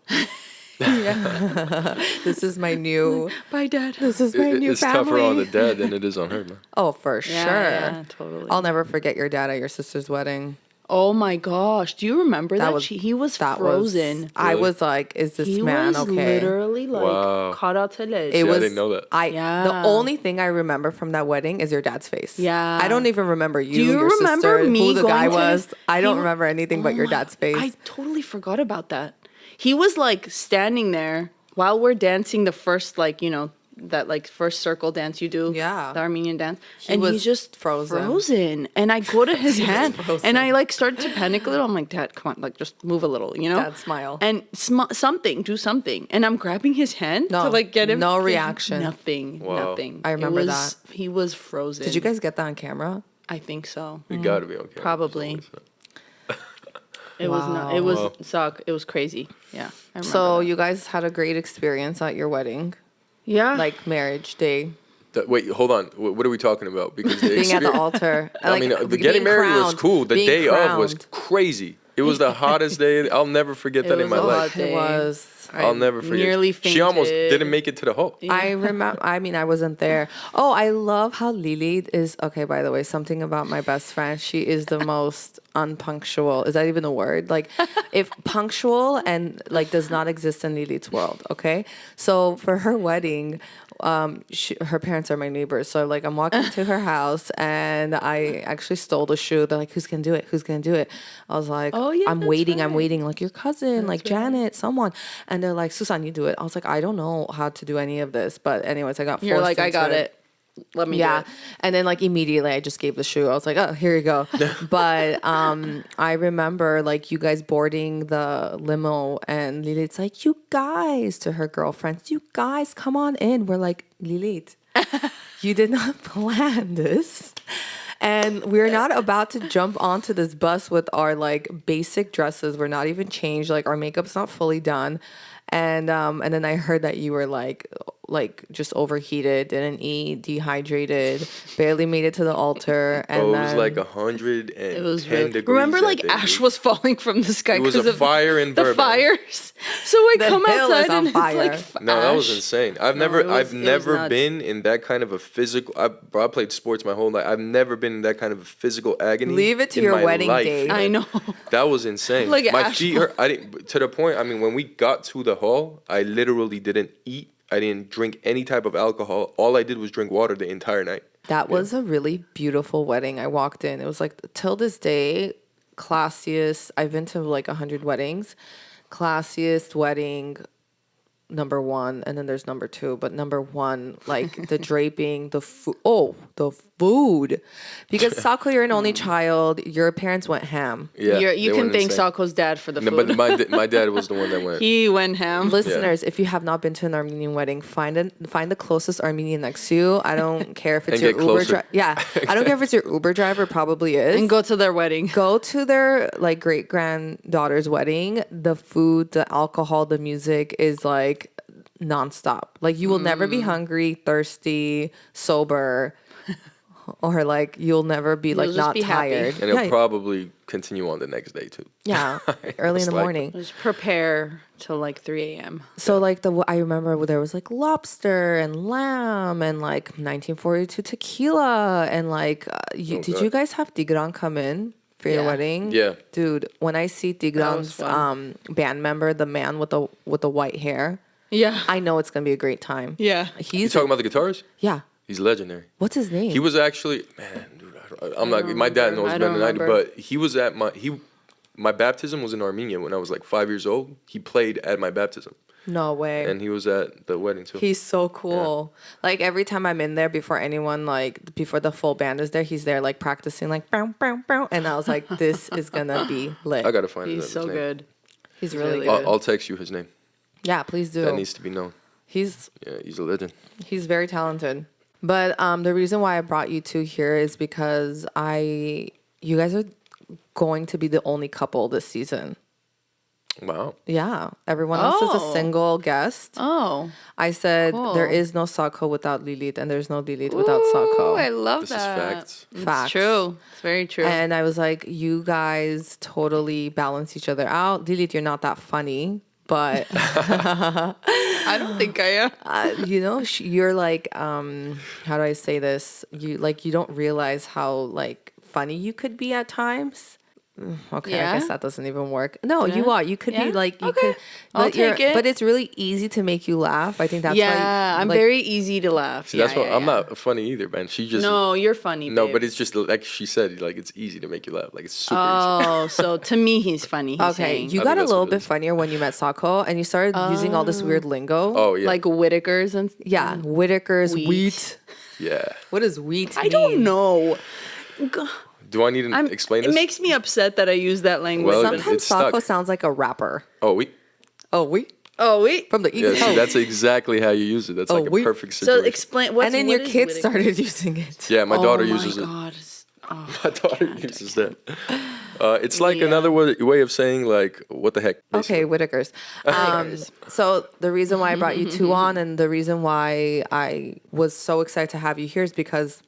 Speaker 1: Yeah. This is my new.
Speaker 3: Bye, Dad.
Speaker 1: This is my new
Speaker 2: It's
Speaker 1: family.
Speaker 2: tougher on the dad than it is on her, man.
Speaker 1: Oh, for sure.
Speaker 3: Yeah, totally.
Speaker 1: I'll never forget your dad at your sister's wedding.
Speaker 3: Oh my gosh. Do you remember that?
Speaker 1: was-
Speaker 3: He was
Speaker 1: That
Speaker 3: frozen.
Speaker 1: Was, I
Speaker 2: Really?
Speaker 1: was like, is this
Speaker 3: He
Speaker 1: man
Speaker 3: was
Speaker 1: okay?
Speaker 3: literally like
Speaker 2: Wow.
Speaker 3: caught out to ledge.
Speaker 1: It
Speaker 2: I
Speaker 1: was.
Speaker 2: didn't know that.
Speaker 1: The
Speaker 3: Yeah.
Speaker 1: only thing I remember from that wedding is your dad's face.
Speaker 3: Yeah.
Speaker 1: I don't even remember you.
Speaker 3: Do you
Speaker 1: your
Speaker 3: remember
Speaker 1: sister,
Speaker 3: me
Speaker 1: who the guy
Speaker 3: going to-
Speaker 1: was? I don't
Speaker 3: He-
Speaker 1: remember anything but
Speaker 3: Oh
Speaker 1: your
Speaker 3: my-
Speaker 1: dad's face.
Speaker 3: I totally forgot about that. He was like standing there while we're dancing the first like, you know, that like first circle dance you do.
Speaker 1: Yeah.
Speaker 3: The Armenian dance.
Speaker 1: He
Speaker 3: and
Speaker 1: was
Speaker 3: he's just
Speaker 1: frozen.
Speaker 3: frozen. And I go to his hand
Speaker 1: frozen.
Speaker 3: and I like started to panic a little. I'm like, Dad, come on, like just move a little, you know?
Speaker 1: Dad, smile.
Speaker 3: And do something. And I'm grabbing his hand
Speaker 1: No,
Speaker 3: to like get him.
Speaker 1: no reaction.
Speaker 3: Nothing.
Speaker 2: Wow.
Speaker 3: Nothing.
Speaker 1: I remember
Speaker 3: it was, that. He was frozen.
Speaker 1: Did you guys get that on camera?
Speaker 3: I think so.
Speaker 2: You gotta be okay.
Speaker 3: Probably. It
Speaker 1: Wow.
Speaker 3: was not. It was
Speaker 2: Wow.
Speaker 3: suck. It was crazy. Yeah. I remember
Speaker 1: So
Speaker 3: that.
Speaker 1: you guys had a great experience at your wedding,
Speaker 3: yeah.
Speaker 1: like marriage day,
Speaker 2: Wait, hold on. What are we talking about? Because the
Speaker 1: being at the
Speaker 2: experience-
Speaker 1: altar.
Speaker 2: I mean, the getting married was cool. The day of was
Speaker 1: crowned.
Speaker 2: crazy. It was the hottest day. I'll never forget
Speaker 3: It
Speaker 2: that in
Speaker 3: was
Speaker 2: my
Speaker 3: a
Speaker 2: life.
Speaker 3: hot
Speaker 1: It
Speaker 3: day.
Speaker 1: was.
Speaker 2: I'll never forget.
Speaker 3: nearly
Speaker 2: She almost
Speaker 3: fainted.
Speaker 2: didn't make it to the hall.
Speaker 1: I remember. I mean, I wasn't there. Oh, I love how Lilit is. Okay, by the way, something about my best friend. She is the most unpunctual. Is that even a word? Like, if punctual and like does not exist in Lilit's world. Okay, so for her wedding, her parents are my neighbors. So like, I'm walking to her house and I actually stole the shoe. They're like, "Who's gonna do it? Who's gonna do it?" I was like,
Speaker 3: Oh, yeah,
Speaker 1: I'm
Speaker 3: that's
Speaker 1: waiting. I'm
Speaker 3: right.
Speaker 1: waiting. Like your cousin, like Janet, someone. And they're like, Susanna, you do it. I was like, I don't know how to do any of this. But anyways, I got forced
Speaker 3: You're like, I
Speaker 1: into
Speaker 3: got it. Let me do
Speaker 1: Yeah.
Speaker 3: it.
Speaker 1: And then like immediately I just gave the shoe. I was like, oh, here you go. But I remember like you guys boarding the limo and Lilit's like, you guys, to her girlfriends, you guys come on in. We're like, Lilit, you did not plan this. And we're not about to jump onto this bus with our like basic dresses. We're not even changed. Like our makeup's not fully done. And then I heard that you were like just overheated, didn't eat, dehydrated, barely made it to the altar. And
Speaker 2: Oh, it
Speaker 1: then,
Speaker 2: was like 110 degrees.
Speaker 3: Remember,
Speaker 2: that
Speaker 3: like
Speaker 2: day,
Speaker 3: ash
Speaker 2: dude.
Speaker 3: was falling from the sky
Speaker 2: It was
Speaker 3: because
Speaker 2: a
Speaker 3: of
Speaker 2: fire in
Speaker 3: the
Speaker 2: Burbank.
Speaker 3: fires. So I
Speaker 1: The
Speaker 3: come
Speaker 1: hill is
Speaker 3: outside
Speaker 1: on
Speaker 3: and
Speaker 1: fire.
Speaker 3: it's like
Speaker 2: No, that was
Speaker 3: ash.
Speaker 2: insane. I've
Speaker 3: No,
Speaker 2: never,
Speaker 3: it was-
Speaker 2: I've
Speaker 3: it was
Speaker 2: never
Speaker 3: nuts.
Speaker 2: been in that kind of a physical. I played sports my whole life. I've never been in that kind of a physical agony.
Speaker 1: Leave it to
Speaker 2: in
Speaker 1: your
Speaker 2: my
Speaker 1: wedding
Speaker 2: life,
Speaker 1: day.
Speaker 2: man.
Speaker 3: I know.
Speaker 2: That was insane.
Speaker 3: Like
Speaker 2: My
Speaker 3: Ash
Speaker 2: feet hurt. I didn't to the point. I mean, when we got to the hall, I literally didn't eat. I didn't drink any type of alcohol. All I did was drink water the entire night.
Speaker 1: that was a really beautiful wedding. I walked in. It was like till this day, classiest. I've been to like 100 weddings. Classiest wedding, number one, and then there's number two. But number one, like the draping, the food. Oh, the food. Because Sako, you're an only child. Your parents went ham.
Speaker 2: Yeah,
Speaker 3: You
Speaker 2: they
Speaker 3: can
Speaker 2: went
Speaker 3: thank
Speaker 2: insane.
Speaker 3: Salko's dad for the
Speaker 2: No,
Speaker 3: food.
Speaker 2: but my dad was the one that went.
Speaker 3: He went ham.
Speaker 1: Listeners, if you have not been to an Armenian wedding, find the closest Armenian next to you. I don't care if it's
Speaker 2: And
Speaker 1: your
Speaker 2: get
Speaker 1: Uber
Speaker 2: closer.
Speaker 1: driver. Yeah, I don't care if it's your Uber driver. Probably is.
Speaker 3: And go to their wedding.
Speaker 1: Go to their like great granddaughter's wedding. The food, the alcohol, the music is like nonstop. Like you will never be hungry, thirsty, sober, or like you'll never be like
Speaker 3: just
Speaker 1: not
Speaker 3: be happy.
Speaker 1: tired.
Speaker 2: And it'll
Speaker 1: Yeah,
Speaker 2: probably continue on the next day too.
Speaker 1: yeah, early in the
Speaker 2: Most likely.
Speaker 1: morning.
Speaker 3: Just prepare till like 3 a.m.
Speaker 1: So like I remember there was like lobster and lamb and like 1942 tequila and like did
Speaker 2: God.
Speaker 1: you guys have Tigran come in for your
Speaker 3: Yeah.
Speaker 1: wedding?
Speaker 2: Yeah.
Speaker 1: Dude, when I see Tigran's
Speaker 3: fun.
Speaker 1: band member, the man with the white hair,
Speaker 3: Yeah.
Speaker 1: I know it's gonna be a great time.
Speaker 3: Yeah.
Speaker 2: You
Speaker 1: He's
Speaker 2: talking about the guitars?
Speaker 1: yeah.
Speaker 2: He's legendary.
Speaker 1: What's his name?
Speaker 2: He was actually man, dude. I'm not. My dad knows
Speaker 3: I
Speaker 2: better
Speaker 3: don't
Speaker 2: than I do,
Speaker 3: remember.
Speaker 2: but he was at my baptism was in Armenia when I was like 5 years old. He played at my baptism,
Speaker 1: no way.
Speaker 2: and he was at the wedding too.
Speaker 1: He's so cool. Like every time I'm in there before before the full band is there, he's there like practicing like bow, bow, bow. And I was like, this is gonna be lit.
Speaker 2: I gotta find
Speaker 3: He's
Speaker 2: his
Speaker 3: so
Speaker 2: name.
Speaker 3: good.
Speaker 1: He's really
Speaker 3: really
Speaker 1: good.
Speaker 2: I'll text you his name.
Speaker 1: Yeah, please do.
Speaker 2: That needs to be known.
Speaker 1: He's
Speaker 2: Yeah, he's a legend.
Speaker 1: He's very talented. But the reason why I brought you two here is because you guys are going to be the only couple this season.
Speaker 2: Wow.
Speaker 1: Yeah. Everyone else is a
Speaker 3: Oh.
Speaker 1: single guest.
Speaker 3: Oh.
Speaker 1: I said
Speaker 3: Cool.
Speaker 1: there is no Sako without Lilit and there's no Lilit without
Speaker 3: Ooh,
Speaker 1: Sako.
Speaker 3: I love
Speaker 2: This is
Speaker 3: that.
Speaker 2: facts.
Speaker 3: It's
Speaker 1: Facts.
Speaker 3: true. It's very true.
Speaker 1: And I was like, you guys totally balance each other out. Lilit, you're not that funny, but
Speaker 3: I don't think I am.
Speaker 1: you know, you're like, how do I say this? You don't realize how like funny you could be at times. Okay, I
Speaker 3: Yeah?
Speaker 1: guess that doesn't even work. No, you are. You could
Speaker 3: Yeah?
Speaker 1: be like you
Speaker 3: Okay.
Speaker 1: could.
Speaker 3: I'll
Speaker 1: but you're-
Speaker 3: take it.
Speaker 1: But it's really easy to make you laugh. I think that's why.
Speaker 3: Yeah, I'm
Speaker 1: like,
Speaker 3: very easy to laugh.
Speaker 2: See, that's
Speaker 3: Yeah,
Speaker 2: what
Speaker 3: yeah,
Speaker 2: I'm
Speaker 3: yeah.
Speaker 2: not funny either, man. She just
Speaker 3: No, you're funny.
Speaker 2: no,
Speaker 3: babe.
Speaker 2: but it's just like she said, like it's easy to make you laugh. Like it's super
Speaker 3: Oh, so to me he's funny. He's
Speaker 1: Okay,
Speaker 3: saying.
Speaker 1: you
Speaker 2: I
Speaker 1: got
Speaker 2: think
Speaker 1: a
Speaker 2: that's
Speaker 1: little
Speaker 2: what it
Speaker 1: bit
Speaker 2: is.
Speaker 1: funnier when you met Sako, and you started using all this weird lingo.
Speaker 2: easy. Oh yeah,
Speaker 3: like Whitakers and
Speaker 1: yeah, Whitaker's
Speaker 3: Wheat.
Speaker 1: wheat.
Speaker 2: yeah.
Speaker 1: What does wheat?
Speaker 3: I don't
Speaker 1: mean?
Speaker 3: know.
Speaker 2: Do I need to explain
Speaker 3: It
Speaker 2: this?
Speaker 3: makes me upset that I use that language.
Speaker 2: Well,
Speaker 3: but-
Speaker 1: Sometimes
Speaker 2: it's stuck.
Speaker 1: Sako sounds like a rapper.
Speaker 2: Oh, we.
Speaker 1: Oh, wheat
Speaker 3: oh wait.
Speaker 1: from the
Speaker 2: Yeah,
Speaker 1: East
Speaker 2: see,
Speaker 1: Coast.
Speaker 2: that's exactly how you use it. That's
Speaker 1: Oh,
Speaker 2: like a
Speaker 1: we-
Speaker 2: perfect
Speaker 3: So
Speaker 2: situation.
Speaker 3: explain. What's,
Speaker 1: and then
Speaker 3: what
Speaker 1: your
Speaker 3: is
Speaker 1: kids
Speaker 3: Whitakers?
Speaker 1: started using it.
Speaker 2: Yeah, my daughter
Speaker 3: Oh
Speaker 2: uses
Speaker 3: my
Speaker 2: it.
Speaker 3: God.
Speaker 2: My daughter uses that. It's like
Speaker 3: Yeah.
Speaker 2: another way of saying like, what the heck?
Speaker 1: Okay, Whitakers. So the reason why I brought you two on, and the reason why I was so excited to have you here is because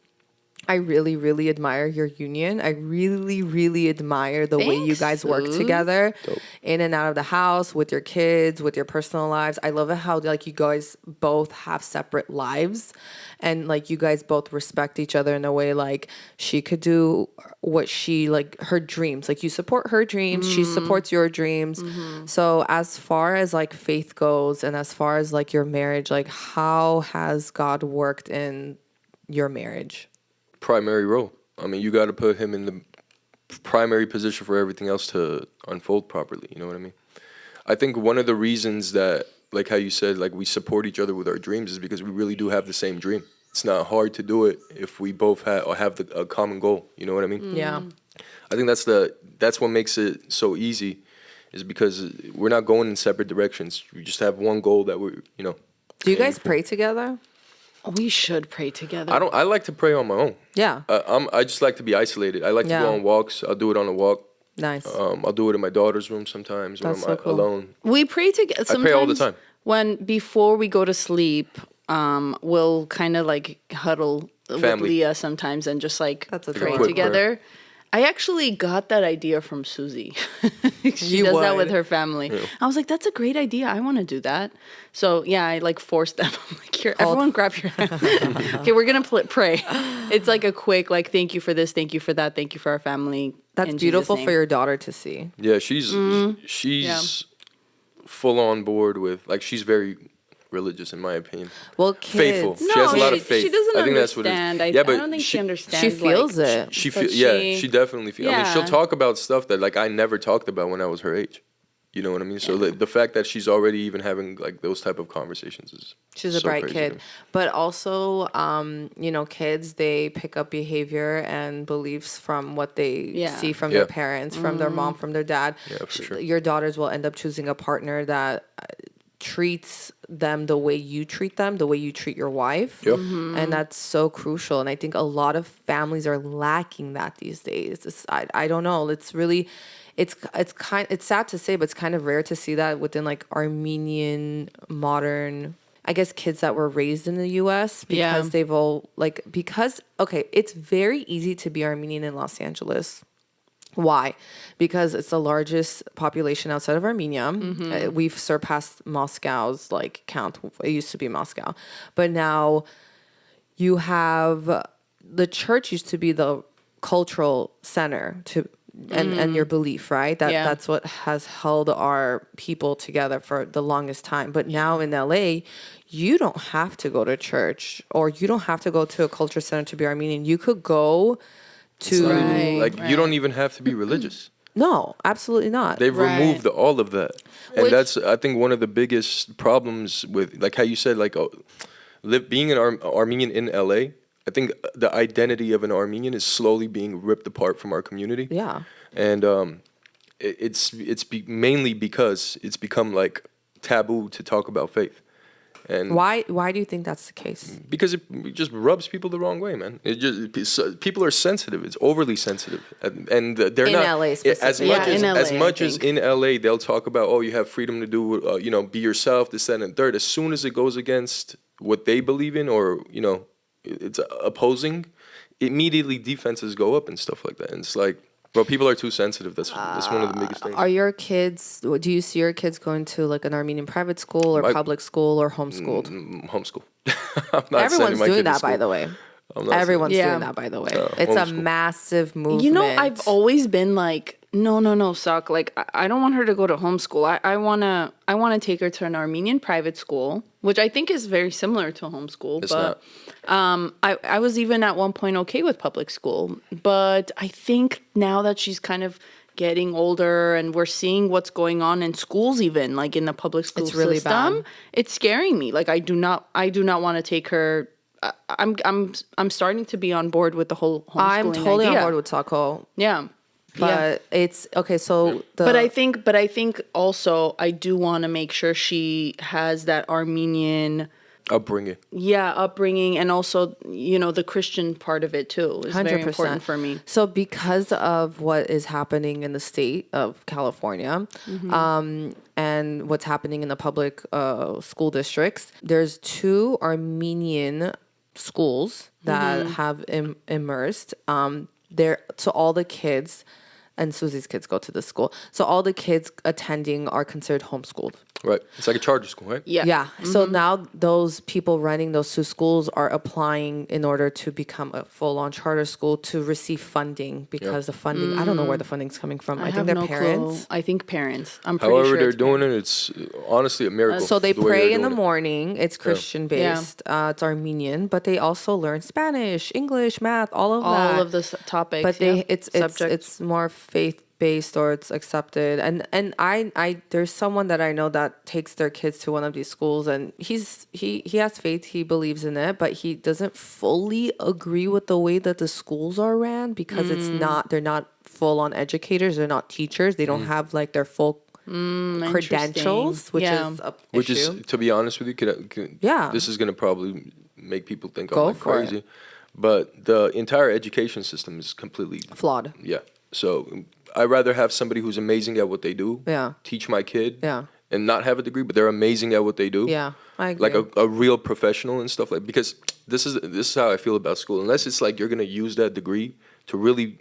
Speaker 1: I really, really admire your union. I really, really admire the way you
Speaker 3: Thanks,
Speaker 1: guys work
Speaker 3: Sus.
Speaker 1: together,
Speaker 2: Dope.
Speaker 1: in and out of the house, with your kids, with your personal lives. I love it how like you guys both have separate lives, and like you guys both respect each other in a way like she could do what she like her dreams. Like you support her dreams, she supports your dreams. So as far as like faith goes, and as far as like your marriage, like how has God worked in your marriage?
Speaker 2: Primary role. I mean, you got to put him in the primary position for everything else to unfold properly. You know what I mean? I think one of the reasons that, like how you said, like we support each other with our dreams is because we really do have the same dream. It's not hard to do it if we both have a common goal. You know what I mean?
Speaker 1: Yeah.
Speaker 2: I think that's what makes it so easy, is because we're not going in separate directions. We just have one goal that we're
Speaker 1: Do you guys pray together?
Speaker 3: We should pray together.
Speaker 2: I like to pray on my own.
Speaker 1: Yeah.
Speaker 2: I just like to be isolated. I like to go
Speaker 1: Yeah.
Speaker 2: on walks. I'll do it on a walk.
Speaker 1: Nice.
Speaker 2: I'll do it in my daughter's room sometimes when
Speaker 1: That's
Speaker 2: I'm
Speaker 1: so cool.
Speaker 2: alone.
Speaker 3: We pray together.
Speaker 2: I pray all the time.
Speaker 3: When before we go to sleep, we'll kind of like huddle
Speaker 2: Family.
Speaker 3: with Leah sometimes and just like
Speaker 1: That's
Speaker 3: pray
Speaker 1: adorable.
Speaker 3: together. I actually got that idea from Susie. She
Speaker 1: You
Speaker 3: does that
Speaker 1: would.
Speaker 3: with her family. I was like, that's a great idea. I want to do that. So yeah, I like forced them. I'm like, here, everyone grab your hand. Okay, we're going to pray. It's like a quick, like, thank you for this, thank you for that, thank you for our family.
Speaker 1: That's
Speaker 3: in
Speaker 1: beautiful
Speaker 3: Jesus'
Speaker 1: for
Speaker 3: name.
Speaker 1: your daughter to see.
Speaker 2: Yeah, she's full on board with, like, she's very religious in my opinion.
Speaker 1: Well, kids.
Speaker 2: Faithful. She has a lot of faith.
Speaker 3: She doesn't
Speaker 2: I think that's what it is.
Speaker 3: understand.
Speaker 2: Yeah,
Speaker 3: I
Speaker 2: but
Speaker 3: don't think she understands.
Speaker 1: She feels
Speaker 3: like,
Speaker 1: it.
Speaker 2: She
Speaker 3: but
Speaker 2: she definitely feels. I mean, she'll
Speaker 3: Yeah.
Speaker 2: talk about stuff that like I never talked about when I was her age. You know what I mean? So the fact that she's already even having like those type of conversations is
Speaker 1: She's a
Speaker 2: so
Speaker 1: bright
Speaker 2: crazy to
Speaker 1: kid.
Speaker 2: me.
Speaker 1: But also, kids, they pick up behavior and beliefs from what they
Speaker 3: Yeah.
Speaker 1: see from
Speaker 2: Yeah.
Speaker 1: their parents, from their mom, from their dad.
Speaker 2: Yeah, for sure.
Speaker 1: Your daughters will end up choosing a partner that treats them the way you treat them, the way you treat your wife.
Speaker 2: Yep.
Speaker 1: And that's so crucial. And I think a lot of families are lacking that these days. I don't know. It's really, it's sad to say, but it's kind of rare to see that within like Armenian modern, I guess, kids that were raised in the U.S. because it's very easy to be Armenian in Los Angeles. Why? Because it's the largest population outside of Armenia. We've surpassed Moscow's like count. It used to be Moscow, but now you have the church used to be the cultural center to and your belief, right? That's what has held our people together for the longest time. But now in LA, you don't have to go to church or you don't have to go to a culture center to be Armenian. You could go to
Speaker 2: You don't even have to be religious.
Speaker 1: No, absolutely not.
Speaker 2: They've
Speaker 3: Right.
Speaker 2: removed all of that, and
Speaker 3: Which-
Speaker 2: that's I think one of the biggest problems with like how you said like being an Armenian in LA. I think the identity of an Armenian is slowly being ripped apart from our community.
Speaker 1: Yeah.
Speaker 2: And mainly because it's become like taboo to talk about faith. And
Speaker 1: Why do you think that's the case?
Speaker 2: because it just rubs people the wrong way, man. People are sensitive. It's overly sensitive, and they're
Speaker 1: In
Speaker 2: not
Speaker 1: LA
Speaker 2: as
Speaker 1: specifically.
Speaker 2: much
Speaker 3: Yeah,
Speaker 2: as
Speaker 3: in LA,
Speaker 2: as much
Speaker 3: I
Speaker 2: as
Speaker 3: think.
Speaker 2: in LA they'll talk about you have freedom to do be yourself, this, that, and third. As soon as it goes against what they believe in or it's opposing, immediately defenses go up and stuff like that. And it's like, bro, people are too sensitive. That's one of the biggest things.
Speaker 1: Are your kids? Do you see your kids going to like an Armenian private school or public school or homeschooled?
Speaker 2: Homeschool. I'm not
Speaker 1: Everyone's
Speaker 2: sending my
Speaker 1: doing
Speaker 2: kid to
Speaker 1: that, by
Speaker 2: school.
Speaker 1: the way.
Speaker 2: I'm not
Speaker 1: Everyone's
Speaker 3: Yeah.
Speaker 1: doing that, by the way.
Speaker 2: No,
Speaker 1: It's a
Speaker 2: homeschool.
Speaker 1: massive movement.
Speaker 3: You know, I've always been like, no, Sak. Like, I don't want her to go to homeschool. I wanna take her to an Armenian private school, which I think is very similar to homeschool.
Speaker 2: It's
Speaker 3: but I was even at one point okay with public school, but I think now that she's kind of getting older and we're seeing what's going on in schools, even like in the public school
Speaker 1: It's really
Speaker 3: system,
Speaker 1: bad.
Speaker 3: it's scaring me. Like I do not want to take her. I'm starting to be on board with the whole homeschooling
Speaker 1: I'm totally
Speaker 3: idea.
Speaker 1: on board with Sako.
Speaker 3: Yeah.
Speaker 1: But it's okay. So
Speaker 3: But I think also I do want to make sure she has that Armenian upbringing and also the Christian part of it too is very important for me.
Speaker 1: So because of what is happening in the state of California, and what's happening in the public school districts, there's 2 Armenian schools that have immersed. So all the kids, and Susie's kids go to this school. So all the kids attending are considered homeschooled.
Speaker 2: Right. It's like a charter school, right?
Speaker 3: Yeah.
Speaker 1: Yeah. So now those people running those 2 schools are applying in order to become a full-on charter school to receive funding because the funding, I don't know where the funding's coming from. I think
Speaker 3: have
Speaker 1: their
Speaker 3: no
Speaker 1: parents.
Speaker 3: clue. I think parents. I'm pretty
Speaker 2: However
Speaker 3: sure
Speaker 2: they're
Speaker 3: it's
Speaker 2: doing it, it's honestly a miracle.
Speaker 1: So they
Speaker 2: the way
Speaker 1: pray
Speaker 2: they're
Speaker 1: in the
Speaker 2: doing it.
Speaker 1: morning. It's Christian based. It's Armenian, but they also learn Spanish, English, math, all of that.
Speaker 3: all of the topics.
Speaker 1: But it's more faith based or it's accepted. And I there's someone that I know that takes their kids to one of these schools, and he has faith, he believes in it, but he doesn't fully agree with the way that the schools are ran because they're not full on educators, they're not teachers, they don't have like their full credentials, which is a
Speaker 2: Which
Speaker 1: issue.
Speaker 2: is, to be honest with you,
Speaker 1: Yeah.
Speaker 2: this is going to probably make people think
Speaker 1: Go
Speaker 2: I'm like
Speaker 1: for it.
Speaker 2: crazy. But the entire education system is completely
Speaker 1: Flawed.
Speaker 2: yeah. So I'd rather have somebody who's amazing at what they do.
Speaker 1: Yeah.
Speaker 2: Teach my kid.
Speaker 1: Yeah.
Speaker 2: And not have a degree, but they're amazing at what they do.
Speaker 1: Yeah, I agree.
Speaker 2: Like a real professional and stuff like, because this is how I feel about school. Unless it's like you're gonna use that degree to really,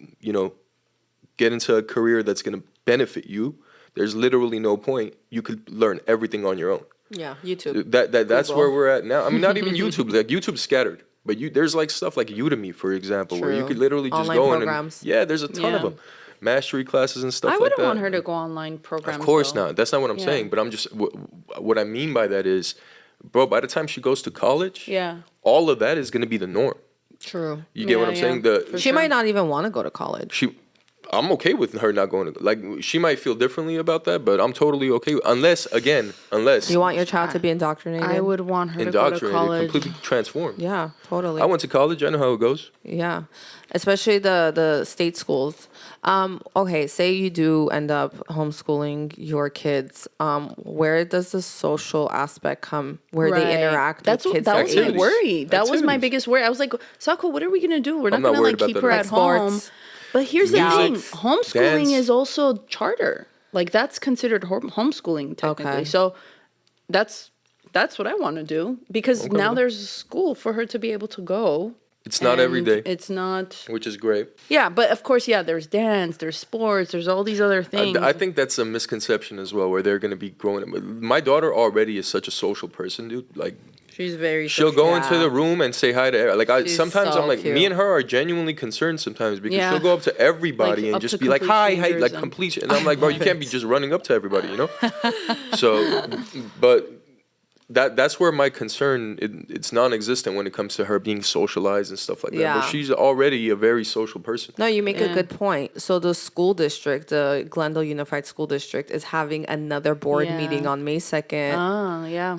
Speaker 2: get into a career that's gonna benefit you, there's literally no point. You could learn everything on your own.
Speaker 1: Yeah, YouTube.
Speaker 2: That's
Speaker 1: Google.
Speaker 2: where we're at now. I mean, not even YouTube. Like YouTube's scattered, but there's like stuff like Udemy, for example, where you
Speaker 1: True.
Speaker 2: could literally just
Speaker 1: Online
Speaker 2: go
Speaker 1: programs.
Speaker 2: and there's a ton of
Speaker 3: Yeah.
Speaker 2: them, mastery classes and stuff
Speaker 3: I
Speaker 2: like
Speaker 3: wouldn't
Speaker 2: that.
Speaker 3: want her to go online programs.
Speaker 2: Of course
Speaker 3: though.
Speaker 2: not. That's not what I'm
Speaker 3: Yeah.
Speaker 2: saying. But I'm just what I mean by that is, bro. By the time she goes to college,
Speaker 3: Yeah.
Speaker 2: all of that is going to be the norm.
Speaker 1: True.
Speaker 2: You get what
Speaker 3: Yeah,
Speaker 2: I'm
Speaker 3: yeah.
Speaker 2: saying?
Speaker 3: For
Speaker 1: She
Speaker 3: sure.
Speaker 1: might not even want to go to college.
Speaker 2: I'm okay with her not going to, like, she might feel differently about that, but I'm totally okay unless
Speaker 1: You want your child to be indoctrinated?
Speaker 3: I would want her to go to
Speaker 2: indoctrinated,
Speaker 3: college.
Speaker 2: completely transformed.
Speaker 1: Yeah, totally.
Speaker 2: I went to college. I know how it goes.
Speaker 1: Yeah, especially the state schools. Okay, say you do end up homeschooling your kids. Where does the social aspect come? Where they
Speaker 3: Right.
Speaker 1: interact
Speaker 3: That's
Speaker 1: with kids?
Speaker 3: that was my
Speaker 2: Activities.
Speaker 3: worry. That was my
Speaker 2: Activities.
Speaker 3: biggest worry. I was like, Sako, what are we gonna do? We're not
Speaker 2: I'm not
Speaker 3: gonna
Speaker 2: worried
Speaker 3: like
Speaker 2: about
Speaker 3: keep
Speaker 2: that
Speaker 3: her
Speaker 2: at
Speaker 3: at
Speaker 1: all.
Speaker 3: home.
Speaker 1: Sports.
Speaker 3: But here's the
Speaker 2: Music,
Speaker 3: thing: homeschooling
Speaker 2: dance.
Speaker 3: is also charter. Like that's considered homeschooling technically.
Speaker 1: Okay.
Speaker 3: So that's what I want to do because now there's a school for her to be able to go.
Speaker 2: It's not every
Speaker 3: and
Speaker 2: day,
Speaker 3: It's not.
Speaker 2: which is great.
Speaker 3: Yeah, but of course, yeah. There's dance, there's sports, there's all these other things.
Speaker 2: I think that's a misconception as well, where they're going to be growing up. My daughter already is such a social person, dude. Like,
Speaker 3: She's very.
Speaker 2: she'll go
Speaker 1: Yeah.
Speaker 2: into the room and say hi to like
Speaker 1: She's
Speaker 2: sometimes
Speaker 1: so
Speaker 2: I'm like,
Speaker 1: cute.
Speaker 2: me and her are genuinely concerned sometimes because
Speaker 3: Yeah.
Speaker 2: she'll go up to everybody
Speaker 3: Like,
Speaker 2: and
Speaker 3: up
Speaker 2: just
Speaker 3: to
Speaker 2: be like,
Speaker 3: complete
Speaker 2: hi,
Speaker 3: strangers
Speaker 2: like
Speaker 3: and-
Speaker 2: complete. And I'm like, bro, you can't be just running up to everybody, So, but that's where my concern it's non-existent when it comes to her being socialized and stuff like that.
Speaker 1: Yeah.
Speaker 2: But she's already a very social person.
Speaker 1: No, you make a
Speaker 3: Yeah.
Speaker 1: good point. So the school district, the Glendale Unified School District, is having another board
Speaker 3: Yeah.
Speaker 1: meeting on May 2nd.
Speaker 3: Oh yeah.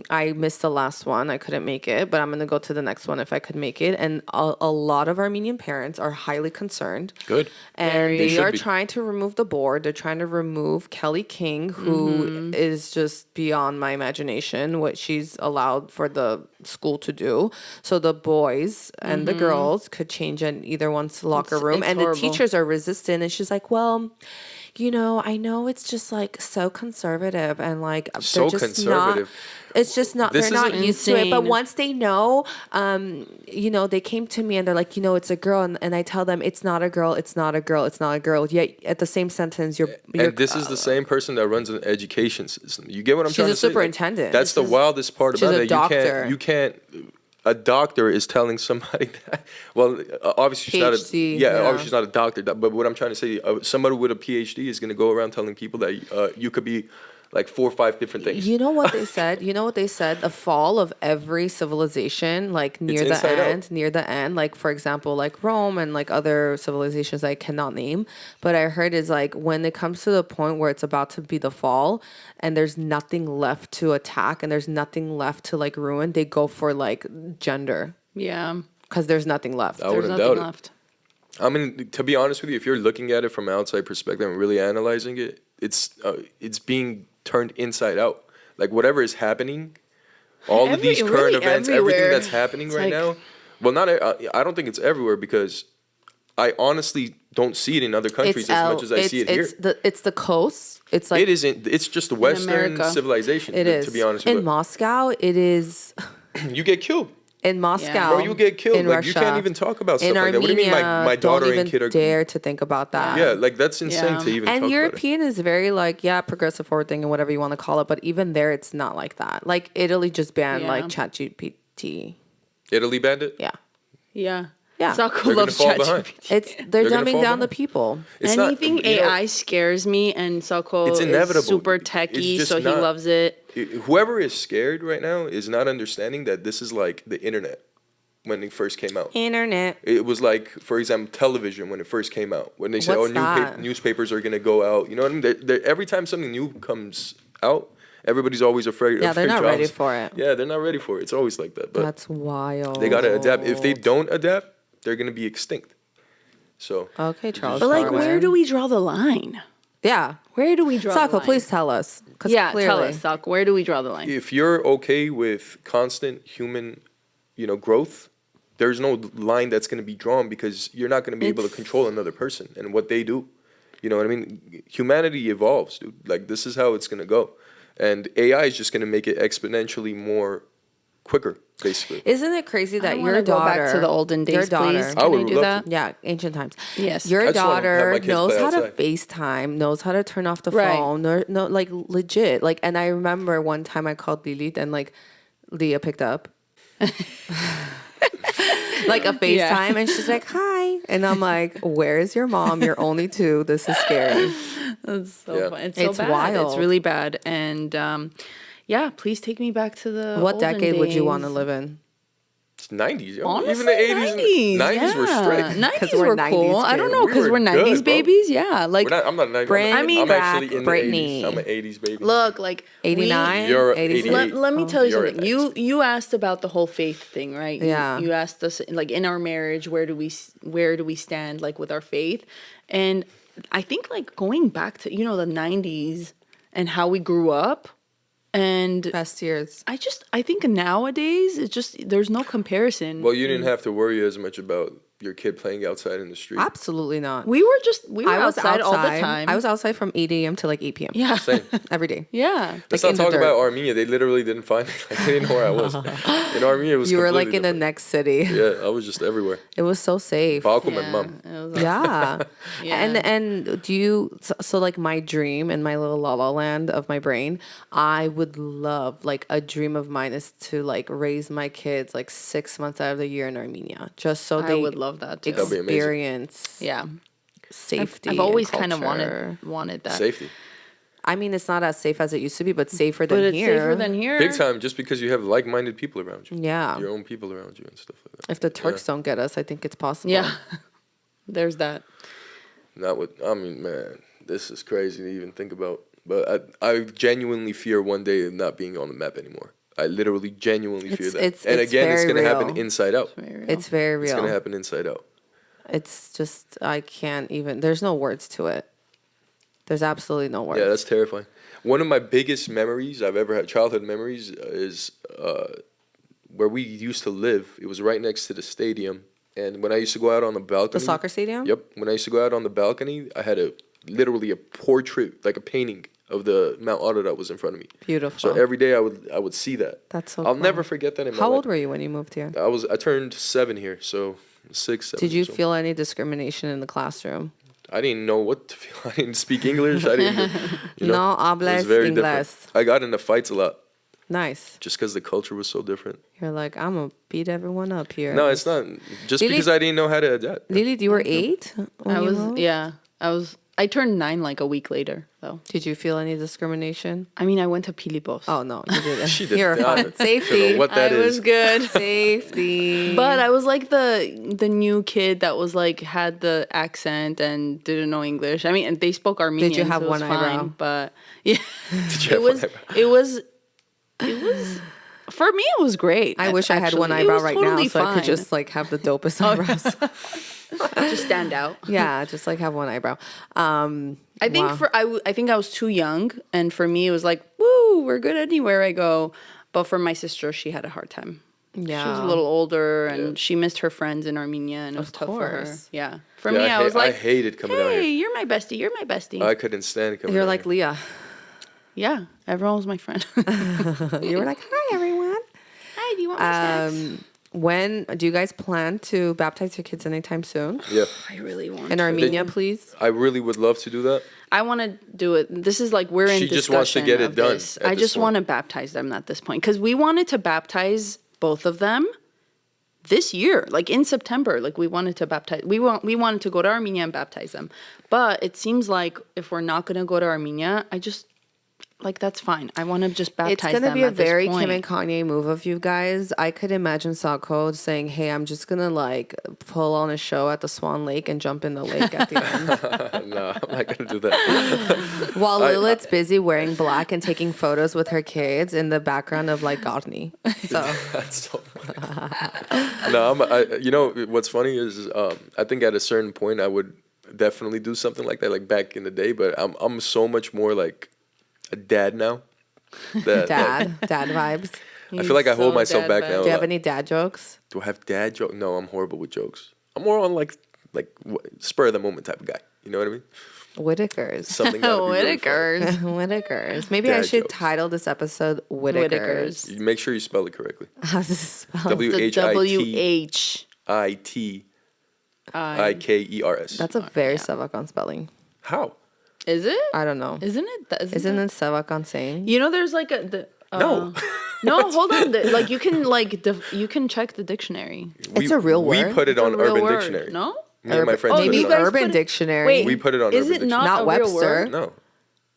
Speaker 1: I missed the last one. I couldn't make it, but I'm going to go to the next one if I could make it. And a lot of Armenian parents are highly concerned.
Speaker 2: Good.
Speaker 1: And
Speaker 3: Very.
Speaker 1: they
Speaker 2: They should
Speaker 1: are
Speaker 2: be.
Speaker 1: trying to remove the board. They're trying to remove Kelly King, who is just beyond my imagination what she's allowed for the school to do. So the boys and the girls could change in either one's locker room.
Speaker 3: it's
Speaker 1: And
Speaker 3: horrible.
Speaker 1: the teachers are resistant. And she's like, well, I know it's just like so conservative and like
Speaker 2: So
Speaker 1: they're just
Speaker 2: conservative.
Speaker 1: not. It's just not.
Speaker 2: This
Speaker 1: They're not
Speaker 2: isn't
Speaker 1: used to it. But
Speaker 3: insane.
Speaker 1: once they know, they came to me and they're like, it's a girl, and I tell them it's not a girl. It's not a girl. It's not a girl. Yet at the same sentence, you're
Speaker 2: And this is the same person that runs an education system. You get what I'm
Speaker 1: She's
Speaker 2: trying
Speaker 1: a
Speaker 2: to say? Like,
Speaker 1: superintendent.
Speaker 2: that's the wildest part
Speaker 1: she's
Speaker 2: about
Speaker 1: a
Speaker 2: it.
Speaker 1: doctor.
Speaker 2: You can't. A doctor is telling somebody that. Well, obviously she's not a.
Speaker 1: PhD,
Speaker 2: Yeah,
Speaker 1: yeah.
Speaker 2: obviously she's not a doctor. But what I'm trying to say, somebody with a PhD is going to go around telling people that you could be like 4 or 5 different things.
Speaker 1: You know what they said? The fall of every civilization, like near
Speaker 2: inside out.
Speaker 1: near the end, like for example, like Rome and like other civilizations I cannot name. But I heard is like when it comes to the point where it's about to be the fall and there's nothing left to attack and there's nothing left to like ruin, they go for like gender
Speaker 3: Yeah.
Speaker 1: because there's nothing left.
Speaker 2: I
Speaker 3: There's
Speaker 2: wouldn't
Speaker 3: nothing
Speaker 2: doubt it.
Speaker 3: left.
Speaker 2: I mean, to be honest with you, if you're looking at it from an outside perspective and really analyzing it, it's being turned inside out. Like whatever is happening, all of these current
Speaker 3: really
Speaker 2: events, everything
Speaker 3: everywhere.
Speaker 2: that's happening
Speaker 3: It's
Speaker 2: right
Speaker 3: like-
Speaker 2: now. Well, not I don't think it's everywhere because I honestly don't see it in other countries as much as I see it here.
Speaker 1: It's the coast. It's like
Speaker 2: It isn't. It's just the Western
Speaker 3: America.
Speaker 2: civilization.
Speaker 1: it is.
Speaker 2: To be honest
Speaker 1: in
Speaker 2: with
Speaker 1: Moscow, it is.
Speaker 2: you, you get killed.
Speaker 1: In Moscow,
Speaker 2: Bro, you get killed.
Speaker 1: In
Speaker 2: Like,
Speaker 1: Russia,
Speaker 2: you can't even talk about stuff
Speaker 1: in
Speaker 2: like that. What do you mean
Speaker 1: Armenia,
Speaker 2: my daughter
Speaker 1: don't
Speaker 2: and
Speaker 1: even
Speaker 2: kid are-
Speaker 1: dare to think about that.
Speaker 2: Yeah, like that's insane
Speaker 3: Yeah.
Speaker 2: to even talk
Speaker 1: And
Speaker 2: about it.
Speaker 1: European is very like progressive forward thinking, whatever you want to call it. But even there, it's not like that. Like Italy just banned
Speaker 3: Yeah.
Speaker 1: like ChatGPT.
Speaker 2: Italy bandit?
Speaker 1: Yeah,
Speaker 3: Yeah.
Speaker 1: Yeah.
Speaker 3: Sako
Speaker 2: They're gonna
Speaker 3: loves
Speaker 2: fall behind.
Speaker 3: ChatGPT.
Speaker 1: they're
Speaker 2: gonna
Speaker 1: dumbing
Speaker 2: fall
Speaker 1: down the
Speaker 2: behind.
Speaker 1: people.
Speaker 2: It's not-
Speaker 3: Anything
Speaker 2: you know,
Speaker 3: AI scares me, and Sako
Speaker 2: It's
Speaker 3: is
Speaker 2: inevitable.
Speaker 3: super
Speaker 2: It's
Speaker 3: techie,
Speaker 2: just
Speaker 3: so he
Speaker 2: not-
Speaker 3: loves it.
Speaker 2: Whoever is scared right now is not understanding that this is like the internet when it first came out.
Speaker 1: Internet.
Speaker 2: It was like, for example, television when it first came out. When they said,
Speaker 1: What's
Speaker 2: "Oh,
Speaker 1: that?
Speaker 2: newspapers are gonna go out," you know what I mean? Every time something new comes out, everybody's always afraid.
Speaker 1: Yeah,
Speaker 2: of
Speaker 1: they're
Speaker 2: their
Speaker 1: not ready
Speaker 2: jobs.
Speaker 1: for it.
Speaker 2: Yeah, they're not ready for it. It's always like that. But
Speaker 1: That's wild.
Speaker 2: they gotta adapt. If they don't adapt, they're gonna be extinct. So
Speaker 1: Okay, Charles.
Speaker 3: But like,
Speaker 1: Darwin.
Speaker 3: where do we draw the line?
Speaker 1: Yeah.
Speaker 3: Where do we draw the
Speaker 1: Sako,
Speaker 3: line?
Speaker 1: please tell us. 'Cause
Speaker 3: Yeah,
Speaker 1: clearly,
Speaker 3: tell us, Sako. Where do we draw the line?
Speaker 2: if you're okay with constant human growth, there's no line that's going to be drawn because you're not going to be able to control another person and what they do. You know what I mean? Humanity evolves, dude. Like, this is how it's going to go. And AI is just going to make it exponentially more quicker, basically.
Speaker 1: Isn't it crazy that
Speaker 3: your
Speaker 1: your daughter,
Speaker 3: go back to the olden days,
Speaker 1: your daughter,
Speaker 3: please? Can I do
Speaker 2: love
Speaker 3: that?
Speaker 2: to.
Speaker 1: yeah, ancient times.
Speaker 3: Yes.
Speaker 1: Your
Speaker 2: I just wanna have
Speaker 1: daughter
Speaker 2: my kids
Speaker 1: knows
Speaker 2: play
Speaker 1: how to
Speaker 2: outside.
Speaker 1: FaceTime, knows how to turn off the
Speaker 3: Right.
Speaker 1: phone, no, like legit. Like, and I remember one time I called Lilit and like Leah picked up. Like a FaceTime,
Speaker 3: Yeah.
Speaker 1: and she's like, "Hi," and I'm like, "Where is your mom? You're only 2. This is scary."
Speaker 3: That's so
Speaker 2: Yeah.
Speaker 3: fun. It's so
Speaker 1: It's
Speaker 3: bad.
Speaker 1: wild.
Speaker 3: It's really bad. And yeah, please take me back to the
Speaker 1: What
Speaker 3: olden
Speaker 1: decade would you
Speaker 3: days.
Speaker 1: want to live in?
Speaker 2: It's 90s, yo.
Speaker 3: Honestly,
Speaker 2: Even the 80s, 90s were straight.
Speaker 3: 90s
Speaker 1: we're
Speaker 3: were
Speaker 1: 90s
Speaker 3: cool. I don't
Speaker 1: kids.
Speaker 3: know,
Speaker 2: We
Speaker 3: because
Speaker 2: were
Speaker 3: we're 90s
Speaker 2: good, bro.
Speaker 3: babies. Yeah, like
Speaker 2: I'm not 90s.
Speaker 1: Bring
Speaker 2: I'm
Speaker 1: back
Speaker 2: actually in
Speaker 1: Britney.
Speaker 2: the 80s. I'm an 80s baby.
Speaker 3: look, like
Speaker 1: 89,
Speaker 2: You're
Speaker 1: 86?
Speaker 2: 88.
Speaker 3: Let me tell you
Speaker 2: You're
Speaker 3: something.
Speaker 2: an
Speaker 3: You asked about the whole faith thing, right?
Speaker 1: Yeah.
Speaker 3: You asked us like in our marriage, where do we stand like with our faith? And I think like going back to the 90s and how we grew up, and
Speaker 1: Best years.
Speaker 3: I think nowadays it's just there's no comparison.
Speaker 2: Well, you didn't have to worry as much about your kid playing outside in the street.
Speaker 1: Absolutely not.
Speaker 3: we were
Speaker 1: I was
Speaker 3: outside all the time.
Speaker 1: I was outside from 8 a.m. to like 8 p.m.
Speaker 3: yeah.
Speaker 2: Same.
Speaker 1: every day.
Speaker 3: Yeah.
Speaker 2: Let's
Speaker 1: Like,
Speaker 2: not
Speaker 1: in the
Speaker 2: talk
Speaker 1: dirt.
Speaker 2: about Armenia. They literally didn't find it. Like, they didn't know where I was. In Armenia, it was
Speaker 1: You were like
Speaker 2: completely
Speaker 1: in the
Speaker 2: different.
Speaker 1: next city.
Speaker 2: Yeah, I was just everywhere.
Speaker 1: It was so safe.
Speaker 2: Balkum
Speaker 3: Yeah,
Speaker 2: and mom.
Speaker 3: it was
Speaker 1: Yeah.
Speaker 3: Yeah.
Speaker 1: And do you so like my dream in my little la la land of my brain, I would love, like a dream of mine is to like raise my kids like 6 months out of the year in Armenia, just so
Speaker 3: I
Speaker 1: they
Speaker 3: would love that too.
Speaker 2: That'd be amazing.
Speaker 1: experience
Speaker 3: Yeah.
Speaker 1: safety.
Speaker 3: I've always
Speaker 1: and
Speaker 3: kind of
Speaker 1: culture.
Speaker 3: wanted that.
Speaker 2: Safety.
Speaker 1: I mean, it's not as safe as it used to be, but safer
Speaker 3: But
Speaker 1: than
Speaker 3: it's
Speaker 1: here.
Speaker 3: safer than here.
Speaker 2: Big time, just because you have like-minded people around you.
Speaker 1: Yeah.
Speaker 2: Your own people around you and stuff like that.
Speaker 1: If the Turks don't get us, I think it's possible.
Speaker 3: Yeah. There's that.
Speaker 2: Not with, I mean, man, this is crazy to even think about. But I genuinely fear one day of not being on the map anymore. I literally genuinely fear
Speaker 1: It's-
Speaker 2: that.
Speaker 1: it's-
Speaker 2: And
Speaker 1: it's
Speaker 2: again, it's
Speaker 1: very
Speaker 2: going to happen
Speaker 1: real.
Speaker 2: inside out.
Speaker 1: It's very real.
Speaker 2: It's going to happen inside out.
Speaker 1: It's just, I can't even, there's no words to it. There's absolutely no words.
Speaker 2: Yeah, that's terrifying. One of my biggest memories I've ever had, childhood memories, is where we used to live. It was right next to the stadium. And when I used to go out on the balcony.
Speaker 1: The soccer stadium?
Speaker 2: Yep. When I used to go out on the balcony, I had literally a portrait, like a painting of the Mount Otter that was in front of me.
Speaker 1: Beautiful.
Speaker 2: So every day I would see that.
Speaker 1: That's so
Speaker 2: I'll
Speaker 1: cool.
Speaker 2: never forget that in my
Speaker 1: How
Speaker 2: life.
Speaker 1: old were you when you moved here?
Speaker 2: I turned 7 here, so 6, 7.
Speaker 1: Did you
Speaker 2: years old.
Speaker 1: feel any discrimination in the classroom?
Speaker 2: I didn't know what to feel. I didn't speak English. I didn't.
Speaker 1: No
Speaker 2: it
Speaker 1: hables
Speaker 2: was very
Speaker 1: inglés.
Speaker 2: different. I got into fights a lot
Speaker 1: Nice.
Speaker 2: just because the culture was so different.
Speaker 1: You're like, I'm going to beat everyone up here.
Speaker 2: No, it's not. Just
Speaker 1: Lily-
Speaker 2: because I didn't know how to adapt.
Speaker 1: Lily, you were 8 when
Speaker 3: I
Speaker 1: you
Speaker 3: was
Speaker 1: moved?
Speaker 3: I turned 9 like a week later though.
Speaker 1: Did you feel any discrimination?
Speaker 3: I mean, I went to Pilipos.
Speaker 1: Oh, no, you didn't.
Speaker 2: She did
Speaker 1: You're
Speaker 2: not.
Speaker 1: fine.
Speaker 2: I don't know
Speaker 1: Safety.
Speaker 2: what that
Speaker 3: I
Speaker 2: is.
Speaker 3: was good.
Speaker 1: Safety.
Speaker 3: But I was like the new kid that was like had the accent and didn't know English. I mean, and they spoke Armenian.
Speaker 1: have
Speaker 3: so it was
Speaker 1: one
Speaker 3: fine,
Speaker 1: eyebrow?
Speaker 3: But yeah,
Speaker 2: Did you
Speaker 3: it
Speaker 2: have
Speaker 3: was
Speaker 2: one eyebrow?
Speaker 3: it was for me it was great.
Speaker 1: I wish I had one
Speaker 3: actually. It
Speaker 1: eyebrow
Speaker 3: was
Speaker 1: right
Speaker 3: totally
Speaker 1: now so I could
Speaker 3: fine. Oh,
Speaker 1: just like have the dopest eyebrows.
Speaker 3: just stand out.
Speaker 1: Yeah, just like have one eyebrow.
Speaker 3: I think
Speaker 1: wow.
Speaker 3: I think I was too young, and for me it was like, woo, we're good anywhere I go. But for my sister, she had a hard time.
Speaker 1: Yeah.
Speaker 3: She was a little older, and she missed her friends in Armenia, and it was tough for her.
Speaker 1: course.
Speaker 3: Yeah, for
Speaker 2: Yeah,
Speaker 3: me, I was like,
Speaker 2: I hated coming out
Speaker 3: hey,
Speaker 2: here.
Speaker 3: you're my bestie. You're my bestie.
Speaker 2: I couldn't stand coming
Speaker 1: You're
Speaker 2: out
Speaker 1: like
Speaker 2: here.
Speaker 1: Leah.
Speaker 3: Yeah, everyone was my friend.
Speaker 1: You were like, hi, everyone.
Speaker 3: Hi, do you want my snacks?
Speaker 1: When do you guys plan to baptize your kids anytime soon?
Speaker 2: Yeah.
Speaker 3: I really want
Speaker 1: In
Speaker 3: to.
Speaker 1: Armenia, please.
Speaker 2: I really would love to do that.
Speaker 3: I want to do it. This is like we're in
Speaker 2: She
Speaker 3: discussion
Speaker 2: just wants to get it
Speaker 3: of
Speaker 2: done
Speaker 3: this.
Speaker 2: at
Speaker 3: I
Speaker 2: this
Speaker 3: just
Speaker 2: point.
Speaker 3: want to baptize them at this point because we wanted to baptize both of them this year, like in September. Like we wanted to baptize. We wanted to go to Armenia and baptize them, but it seems like if we're not going to go to Armenia, I just like that's fine. I want to just baptize
Speaker 1: It's going
Speaker 3: them
Speaker 1: to be a
Speaker 3: at this
Speaker 1: very
Speaker 3: point.
Speaker 1: Kim and Kanye move of you guys. I could imagine Sako saying, hey, I'm just going to like pull on a show at the Swan Lake and jump in the lake at the end.
Speaker 2: No, I'm not gonna do that.
Speaker 1: While Lilith's busy wearing black and taking photos with her kids in the background of like Garni. So
Speaker 2: That's so funny. No, you know what's funny is I think at a certain point I would definitely do something like that, like back in the day. But I'm so much more like a dad now. That,
Speaker 1: dad vibes.
Speaker 2: I feel like I hold
Speaker 3: so
Speaker 2: myself
Speaker 3: dad
Speaker 2: back
Speaker 3: vibes.
Speaker 2: now.
Speaker 1: Do you have any dad jokes?
Speaker 2: Do I have dad joke? No, I'm horrible with jokes. I'm more on like spur of the moment type of guy. You know what I mean?
Speaker 1: Whitakers.
Speaker 2: Something gotta be really funny.
Speaker 3: Whitakers.
Speaker 1: Whitakers. Maybe I
Speaker 2: Dad
Speaker 1: should
Speaker 2: jokes.
Speaker 1: title this episode Whitakers.
Speaker 3: Whitakers.
Speaker 2: You make sure you spell it correctly.
Speaker 1: How's this spelled?
Speaker 2: W
Speaker 3: The
Speaker 2: H I T
Speaker 3: WH.
Speaker 2: I T I K E R S.
Speaker 1: That's a very Savakan spelling.
Speaker 2: How?
Speaker 3: Is it?
Speaker 1: I don't know.
Speaker 3: Isn't it?
Speaker 1: Isn't it Savakan saying?
Speaker 3: You know, there's like
Speaker 2: No.
Speaker 3: no, hold on. Like you can you can check the dictionary.
Speaker 1: It's a real
Speaker 2: We
Speaker 1: word.
Speaker 2: put it
Speaker 3: It's a
Speaker 2: on
Speaker 3: real
Speaker 2: Urban
Speaker 3: word.
Speaker 2: Dictionary.
Speaker 3: No.
Speaker 2: Me and my friends
Speaker 3: Oh,
Speaker 2: put
Speaker 1: Maybe
Speaker 2: it
Speaker 3: guys
Speaker 2: on.
Speaker 1: Urban
Speaker 3: put it-
Speaker 1: Dictionary.
Speaker 3: Wait.
Speaker 2: We put it on
Speaker 3: Is
Speaker 2: Urban
Speaker 3: it
Speaker 2: Dictionary.
Speaker 3: not
Speaker 1: Not
Speaker 3: a real
Speaker 1: Webster.
Speaker 3: word?
Speaker 2: No.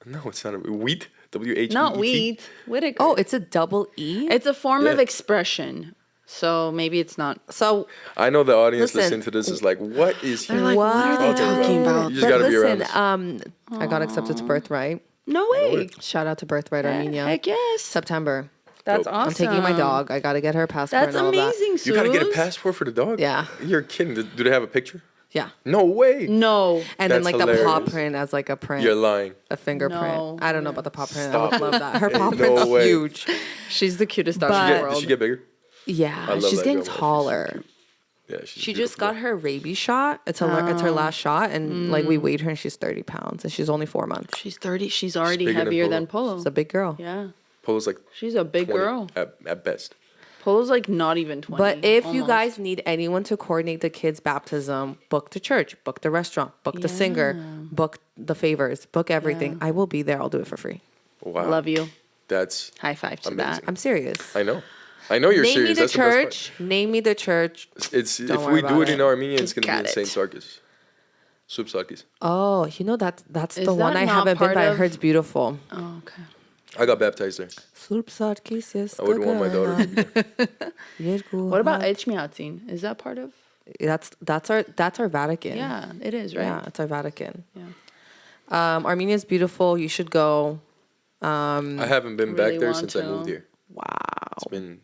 Speaker 2: No, it's not a wheat. W-H-E-E-T.
Speaker 3: Not wheat. Whitaker.
Speaker 1: Oh, it's a double E?
Speaker 3: It's a form of
Speaker 2: Yeah.
Speaker 3: expression. So maybe it's not.
Speaker 1: So
Speaker 2: I know the audience
Speaker 1: Listen.
Speaker 2: listening to this is like, what is he
Speaker 3: like, what are they talking about?
Speaker 2: You just gotta be around
Speaker 1: listen,
Speaker 2: this.
Speaker 1: I got accepted to Birthright.
Speaker 3: No way.
Speaker 1: Shout out to Birthright Armenia.
Speaker 3: Heck yes.
Speaker 1: September.
Speaker 3: That's
Speaker 2: Dope.
Speaker 3: awesome.
Speaker 1: I'm taking my dog. I got to get her passport
Speaker 3: That's
Speaker 1: and all
Speaker 3: amazing,
Speaker 2: You gotta get a
Speaker 3: Suze.
Speaker 2: passport for the dog?
Speaker 1: Yeah.
Speaker 2: You're kidding. Do they have a picture?
Speaker 1: that. Yeah.
Speaker 2: No way.
Speaker 3: No.
Speaker 1: And then
Speaker 2: That's
Speaker 1: like the paw
Speaker 2: hilarious.
Speaker 1: print as like a print.
Speaker 2: You're lying.
Speaker 1: A fingerprint.
Speaker 3: No.
Speaker 1: I don't know about the paw print.
Speaker 2: Stop
Speaker 1: I would love that. Her
Speaker 2: Ain't
Speaker 1: paw
Speaker 2: no
Speaker 1: print's
Speaker 2: way.
Speaker 1: huge.
Speaker 3: She's the cutest dog
Speaker 1: But-
Speaker 3: in the
Speaker 2: Did
Speaker 3: world.
Speaker 2: she get bigger?
Speaker 1: Yeah.
Speaker 2: love
Speaker 1: She's
Speaker 2: that
Speaker 1: getting
Speaker 2: girl, man. She's so
Speaker 1: taller.
Speaker 2: cute. Yeah, she's
Speaker 1: She
Speaker 2: a
Speaker 1: just
Speaker 2: beautiful
Speaker 1: got her rabies shot. It's her last shot, and like we weighed her, and she's 30 pounds, and she's only 4 months.
Speaker 3: She's 30. She's already
Speaker 2: bigger than
Speaker 3: heavier
Speaker 2: Polo.
Speaker 3: than Polo.
Speaker 1: She's a big girl.
Speaker 3: Yeah.
Speaker 2: Polo's like
Speaker 3: She's a big
Speaker 2: 20
Speaker 3: girl.
Speaker 2: at best.
Speaker 3: Polo's like not even 20.
Speaker 1: But if you
Speaker 3: almost.
Speaker 1: guys need anyone to coordinate the kids' baptism, book the church, book the restaurant, book the singer, book the favors, book everything. I will be there. I'll do it for free.
Speaker 2: Wow.
Speaker 3: Love you.
Speaker 2: That's
Speaker 3: High five to
Speaker 2: Amazing.
Speaker 3: that.
Speaker 1: I'm serious.
Speaker 2: I know. I know you're
Speaker 1: Name
Speaker 2: serious.
Speaker 1: me the
Speaker 2: That's the best part.
Speaker 1: church. Name me the church.
Speaker 2: It's
Speaker 1: Don't
Speaker 2: if
Speaker 1: worry
Speaker 2: we do
Speaker 1: about
Speaker 2: it in
Speaker 1: it.
Speaker 2: Armenia, it's gonna
Speaker 3: Got
Speaker 2: be in Saint
Speaker 3: it.
Speaker 2: Sarkis. Sub Sarkis.
Speaker 1: Oh, you know that's
Speaker 3: Is
Speaker 1: the one
Speaker 3: that
Speaker 1: I
Speaker 3: not
Speaker 1: haven't been,
Speaker 3: part
Speaker 1: but I
Speaker 3: of-
Speaker 1: heard it's beautiful.
Speaker 3: Oh, okay.
Speaker 2: I got baptized there.
Speaker 1: I
Speaker 2: I wouldn't want my daughter to be there.
Speaker 3: What about Echmiadzin? Is that part of?
Speaker 1: That's our Vatican.
Speaker 3: Yeah, it is, right?
Speaker 1: Yeah, it's our Vatican.
Speaker 3: Yeah.
Speaker 1: Armenia's beautiful. You should go.
Speaker 2: I haven't been
Speaker 3: Really
Speaker 2: back there
Speaker 3: want
Speaker 2: since I
Speaker 3: to.
Speaker 2: moved here.
Speaker 1: Wow.
Speaker 2: It's been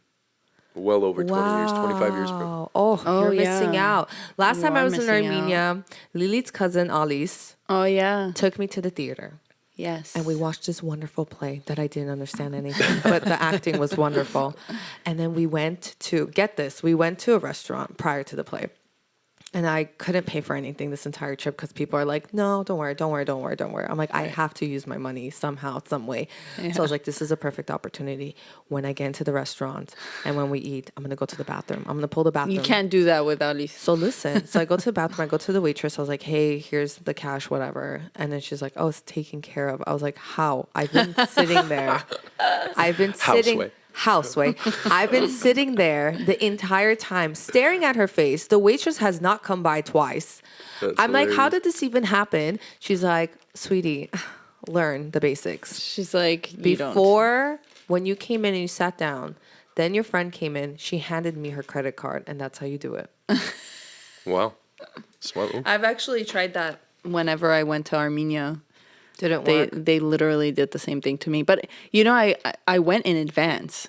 Speaker 2: well over 20 years, 25 years, bro.
Speaker 1: Oh,
Speaker 3: Oh,
Speaker 1: you're
Speaker 3: yeah.
Speaker 1: missing out. Last
Speaker 3: You
Speaker 1: time I
Speaker 3: are
Speaker 1: was in
Speaker 3: missing
Speaker 1: Armenia, Lilit's cousin Alice
Speaker 3: Oh yeah.
Speaker 1: took me to the theater.
Speaker 3: Yes.
Speaker 1: And we watched this wonderful play that I didn't understand anything, but the acting was wonderful. And then we went to, get this, we went to a restaurant prior to the play. And I couldn't pay for anything this entire trip because people are like, no, don't worry. I'm like, I have to use my money somehow, some way. So I was like, this is a perfect opportunity. When I get into the restaurant and when we eat, I'm going to go to the bathroom. I'm going to pull the bathroom.
Speaker 3: You can't do that with Alice.
Speaker 1: So listen, so I go to the bathroom, I go to the waitress, I was like, hey, here's the cash, whatever. And then she's like, oh, it's taken care of. I was like, how? I've been sitting there. I've been sitting. Houseway. I've been sitting there the entire time, staring at her face. The waitress has not come by twice.
Speaker 2: That's
Speaker 1: I'm like, how
Speaker 2: hilarious.
Speaker 1: did this even happen? She's like, sweetie, learn the basics.
Speaker 3: She's like, you don't.
Speaker 1: Before, when you came in and you sat down, then your friend came in, she handed me her credit card, and that's how you do it.
Speaker 2: Wow. Smart move.
Speaker 3: I've actually tried that whenever I went to Armenia.
Speaker 1: Didn't
Speaker 3: They
Speaker 1: work.
Speaker 3: they literally did the same thing to me. But you know, I went in advance.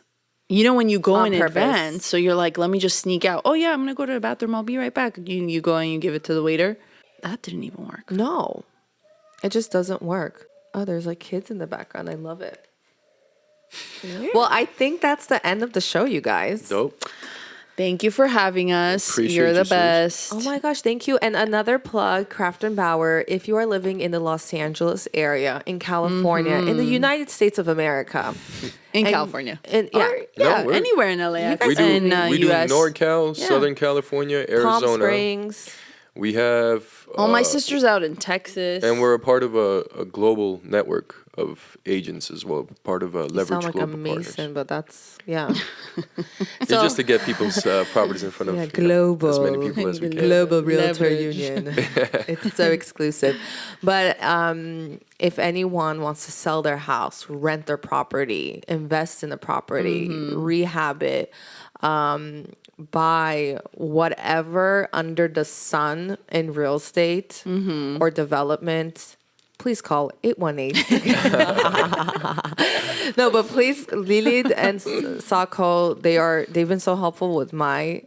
Speaker 3: You know, when you go
Speaker 1: On
Speaker 3: in
Speaker 1: purpose.
Speaker 3: advance, so you're like, let me just sneak out. Oh yeah, I'm gonna go to the bathroom. I'll be right back. You go and you give it to the waiter. That didn't even work.
Speaker 1: No, it just doesn't work. Oh, there's like kids in the background. I love it. Well, I think that's the end of the show, you guys.
Speaker 2: Dope.
Speaker 3: Thank you for having us.
Speaker 2: Appreciate
Speaker 3: You're the
Speaker 2: you, Suze.
Speaker 3: best.
Speaker 1: Oh my gosh, thank you. And another plug, Craft and Bauer, if you are living in the Los Angeles area, in California, in the United States of America.
Speaker 3: In
Speaker 1: And-
Speaker 3: California.
Speaker 1: And, yeah.
Speaker 3: Or,
Speaker 2: No,
Speaker 3: yeah,
Speaker 2: we're-
Speaker 3: anywhere in LA.
Speaker 2: We do,
Speaker 3: in
Speaker 2: we do
Speaker 3: US.
Speaker 2: NorCal,
Speaker 3: Yeah.
Speaker 2: Southern California,
Speaker 1: Palm
Speaker 2: Arizona.
Speaker 1: Springs.
Speaker 2: We have.
Speaker 3: All my sister's out in Texas.
Speaker 2: And we're a part of a global network of agents as well, part of a
Speaker 1: You
Speaker 2: Leverage
Speaker 1: sound like a
Speaker 2: Global
Speaker 1: Mason,
Speaker 2: Partners.
Speaker 1: but that's, yeah.
Speaker 2: It's just to get people's properties in front of
Speaker 1: Yeah,
Speaker 2: you know, as many
Speaker 1: global.
Speaker 2: people as we can.
Speaker 1: Global Realtor
Speaker 3: Leverage.
Speaker 1: Union. It's so exclusive. But if anyone wants to sell their house, rent their property, invest in the property, rehab it, buy whatever under the sun in real estate or development, please call 818. No, but please, Lilit and Sako, they've been so helpful with my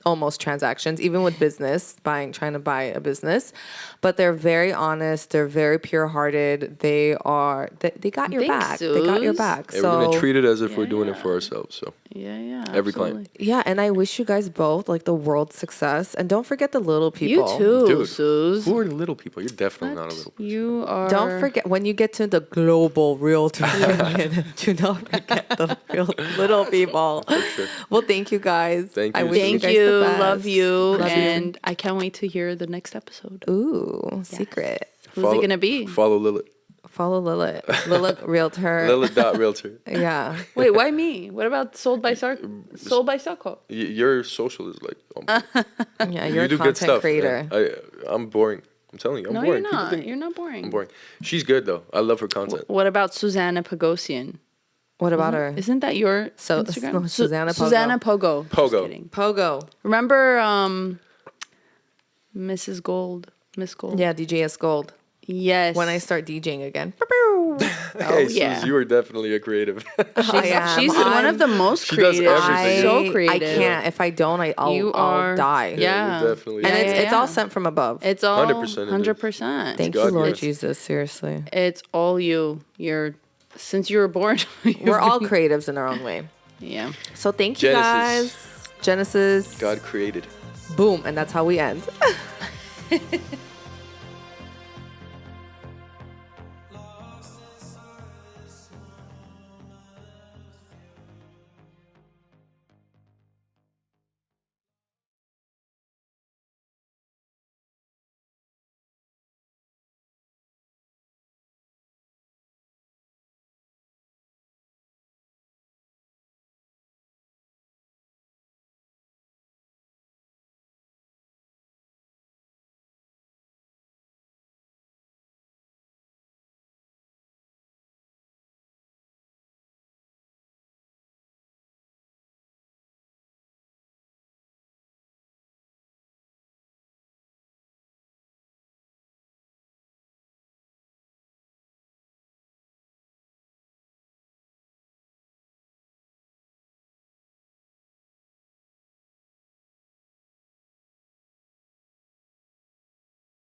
Speaker 1: almost transactions, even with business, trying to buy a business. But they're very honest. They're very pure-hearted. They got your back. They got your
Speaker 3: Suze.
Speaker 1: back.
Speaker 2: And
Speaker 1: So
Speaker 2: we're gonna treat it as if we're doing it for ourselves. So
Speaker 3: Yeah.
Speaker 2: every
Speaker 3: absolutely.
Speaker 2: client.
Speaker 1: yeah, and I wish you guys both like the world's success. And don't forget the little
Speaker 3: You
Speaker 1: people.
Speaker 3: too,
Speaker 2: Dude,
Speaker 3: Suze.
Speaker 2: who are the little people? You're definitely not a little person.
Speaker 3: You are.
Speaker 1: Don't forget when you get to the global realtor union, do not forget the real little people.
Speaker 2: sure.
Speaker 1: Well, thank you guys.
Speaker 2: Thank
Speaker 1: I
Speaker 2: you.
Speaker 1: wish
Speaker 3: Thank
Speaker 1: you guys
Speaker 3: you.
Speaker 1: the best.
Speaker 3: Love you.
Speaker 1: Love you.
Speaker 3: And I can't wait to hear the next episode.
Speaker 1: Ooh, secret.
Speaker 3: Who's it gonna be?
Speaker 2: Follow Lilit.
Speaker 1: Follow Lilit. Lilit Realtor.
Speaker 2: Lilit.realtor.
Speaker 1: Yeah.
Speaker 3: Wait, why me? What about Sold by Sarko?
Speaker 2: Your social is like
Speaker 1: Yeah, you're
Speaker 2: you
Speaker 1: a
Speaker 2: do good
Speaker 1: content
Speaker 2: stuff.
Speaker 1: creator.
Speaker 2: I'm boring. I'm telling you, I'm
Speaker 3: No,
Speaker 2: boring.
Speaker 3: you're
Speaker 2: People
Speaker 3: not.
Speaker 2: think
Speaker 3: You're not boring.
Speaker 2: I'm boring. She's good though. I love her content.
Speaker 3: What about Sousanna Pogosyan?
Speaker 1: What about her?
Speaker 3: Isn't that your
Speaker 1: So-
Speaker 3: Instagram?
Speaker 1: no, Sousanna Pogo.
Speaker 3: Sousanna Pogo. Just
Speaker 2: Pogo.
Speaker 3: kidding.
Speaker 1: Pogo.
Speaker 3: Remember Mrs. Gold? Miss Gold?
Speaker 1: Yeah, DJS Gold.
Speaker 3: Yes.
Speaker 1: When I start DJing again.
Speaker 2: Hey, Suze,
Speaker 3: yeah.
Speaker 2: you are definitely a creative.
Speaker 1: I am.
Speaker 3: She's one of the most
Speaker 2: She does
Speaker 3: creative.
Speaker 2: everything.
Speaker 3: She's so creative.
Speaker 1: I can't. If I don't, I'll
Speaker 3: You are.
Speaker 1: die.
Speaker 3: Yeah.
Speaker 2: you're definitely.
Speaker 1: And
Speaker 3: Yeah,
Speaker 1: it's all
Speaker 3: yeah.
Speaker 1: sent from above.
Speaker 3: It's all
Speaker 2: 100% it is.
Speaker 3: 100%.
Speaker 1: Thank
Speaker 2: God
Speaker 1: you, Lord
Speaker 2: given.
Speaker 1: Jesus. Seriously.
Speaker 3: It's all you. Since you were born.
Speaker 1: We're all creatives in our own way.
Speaker 3: Yeah.
Speaker 1: So thank you
Speaker 2: Genesis.
Speaker 1: guys. Genesis.
Speaker 2: God created.
Speaker 1: Boom. And that's how we end.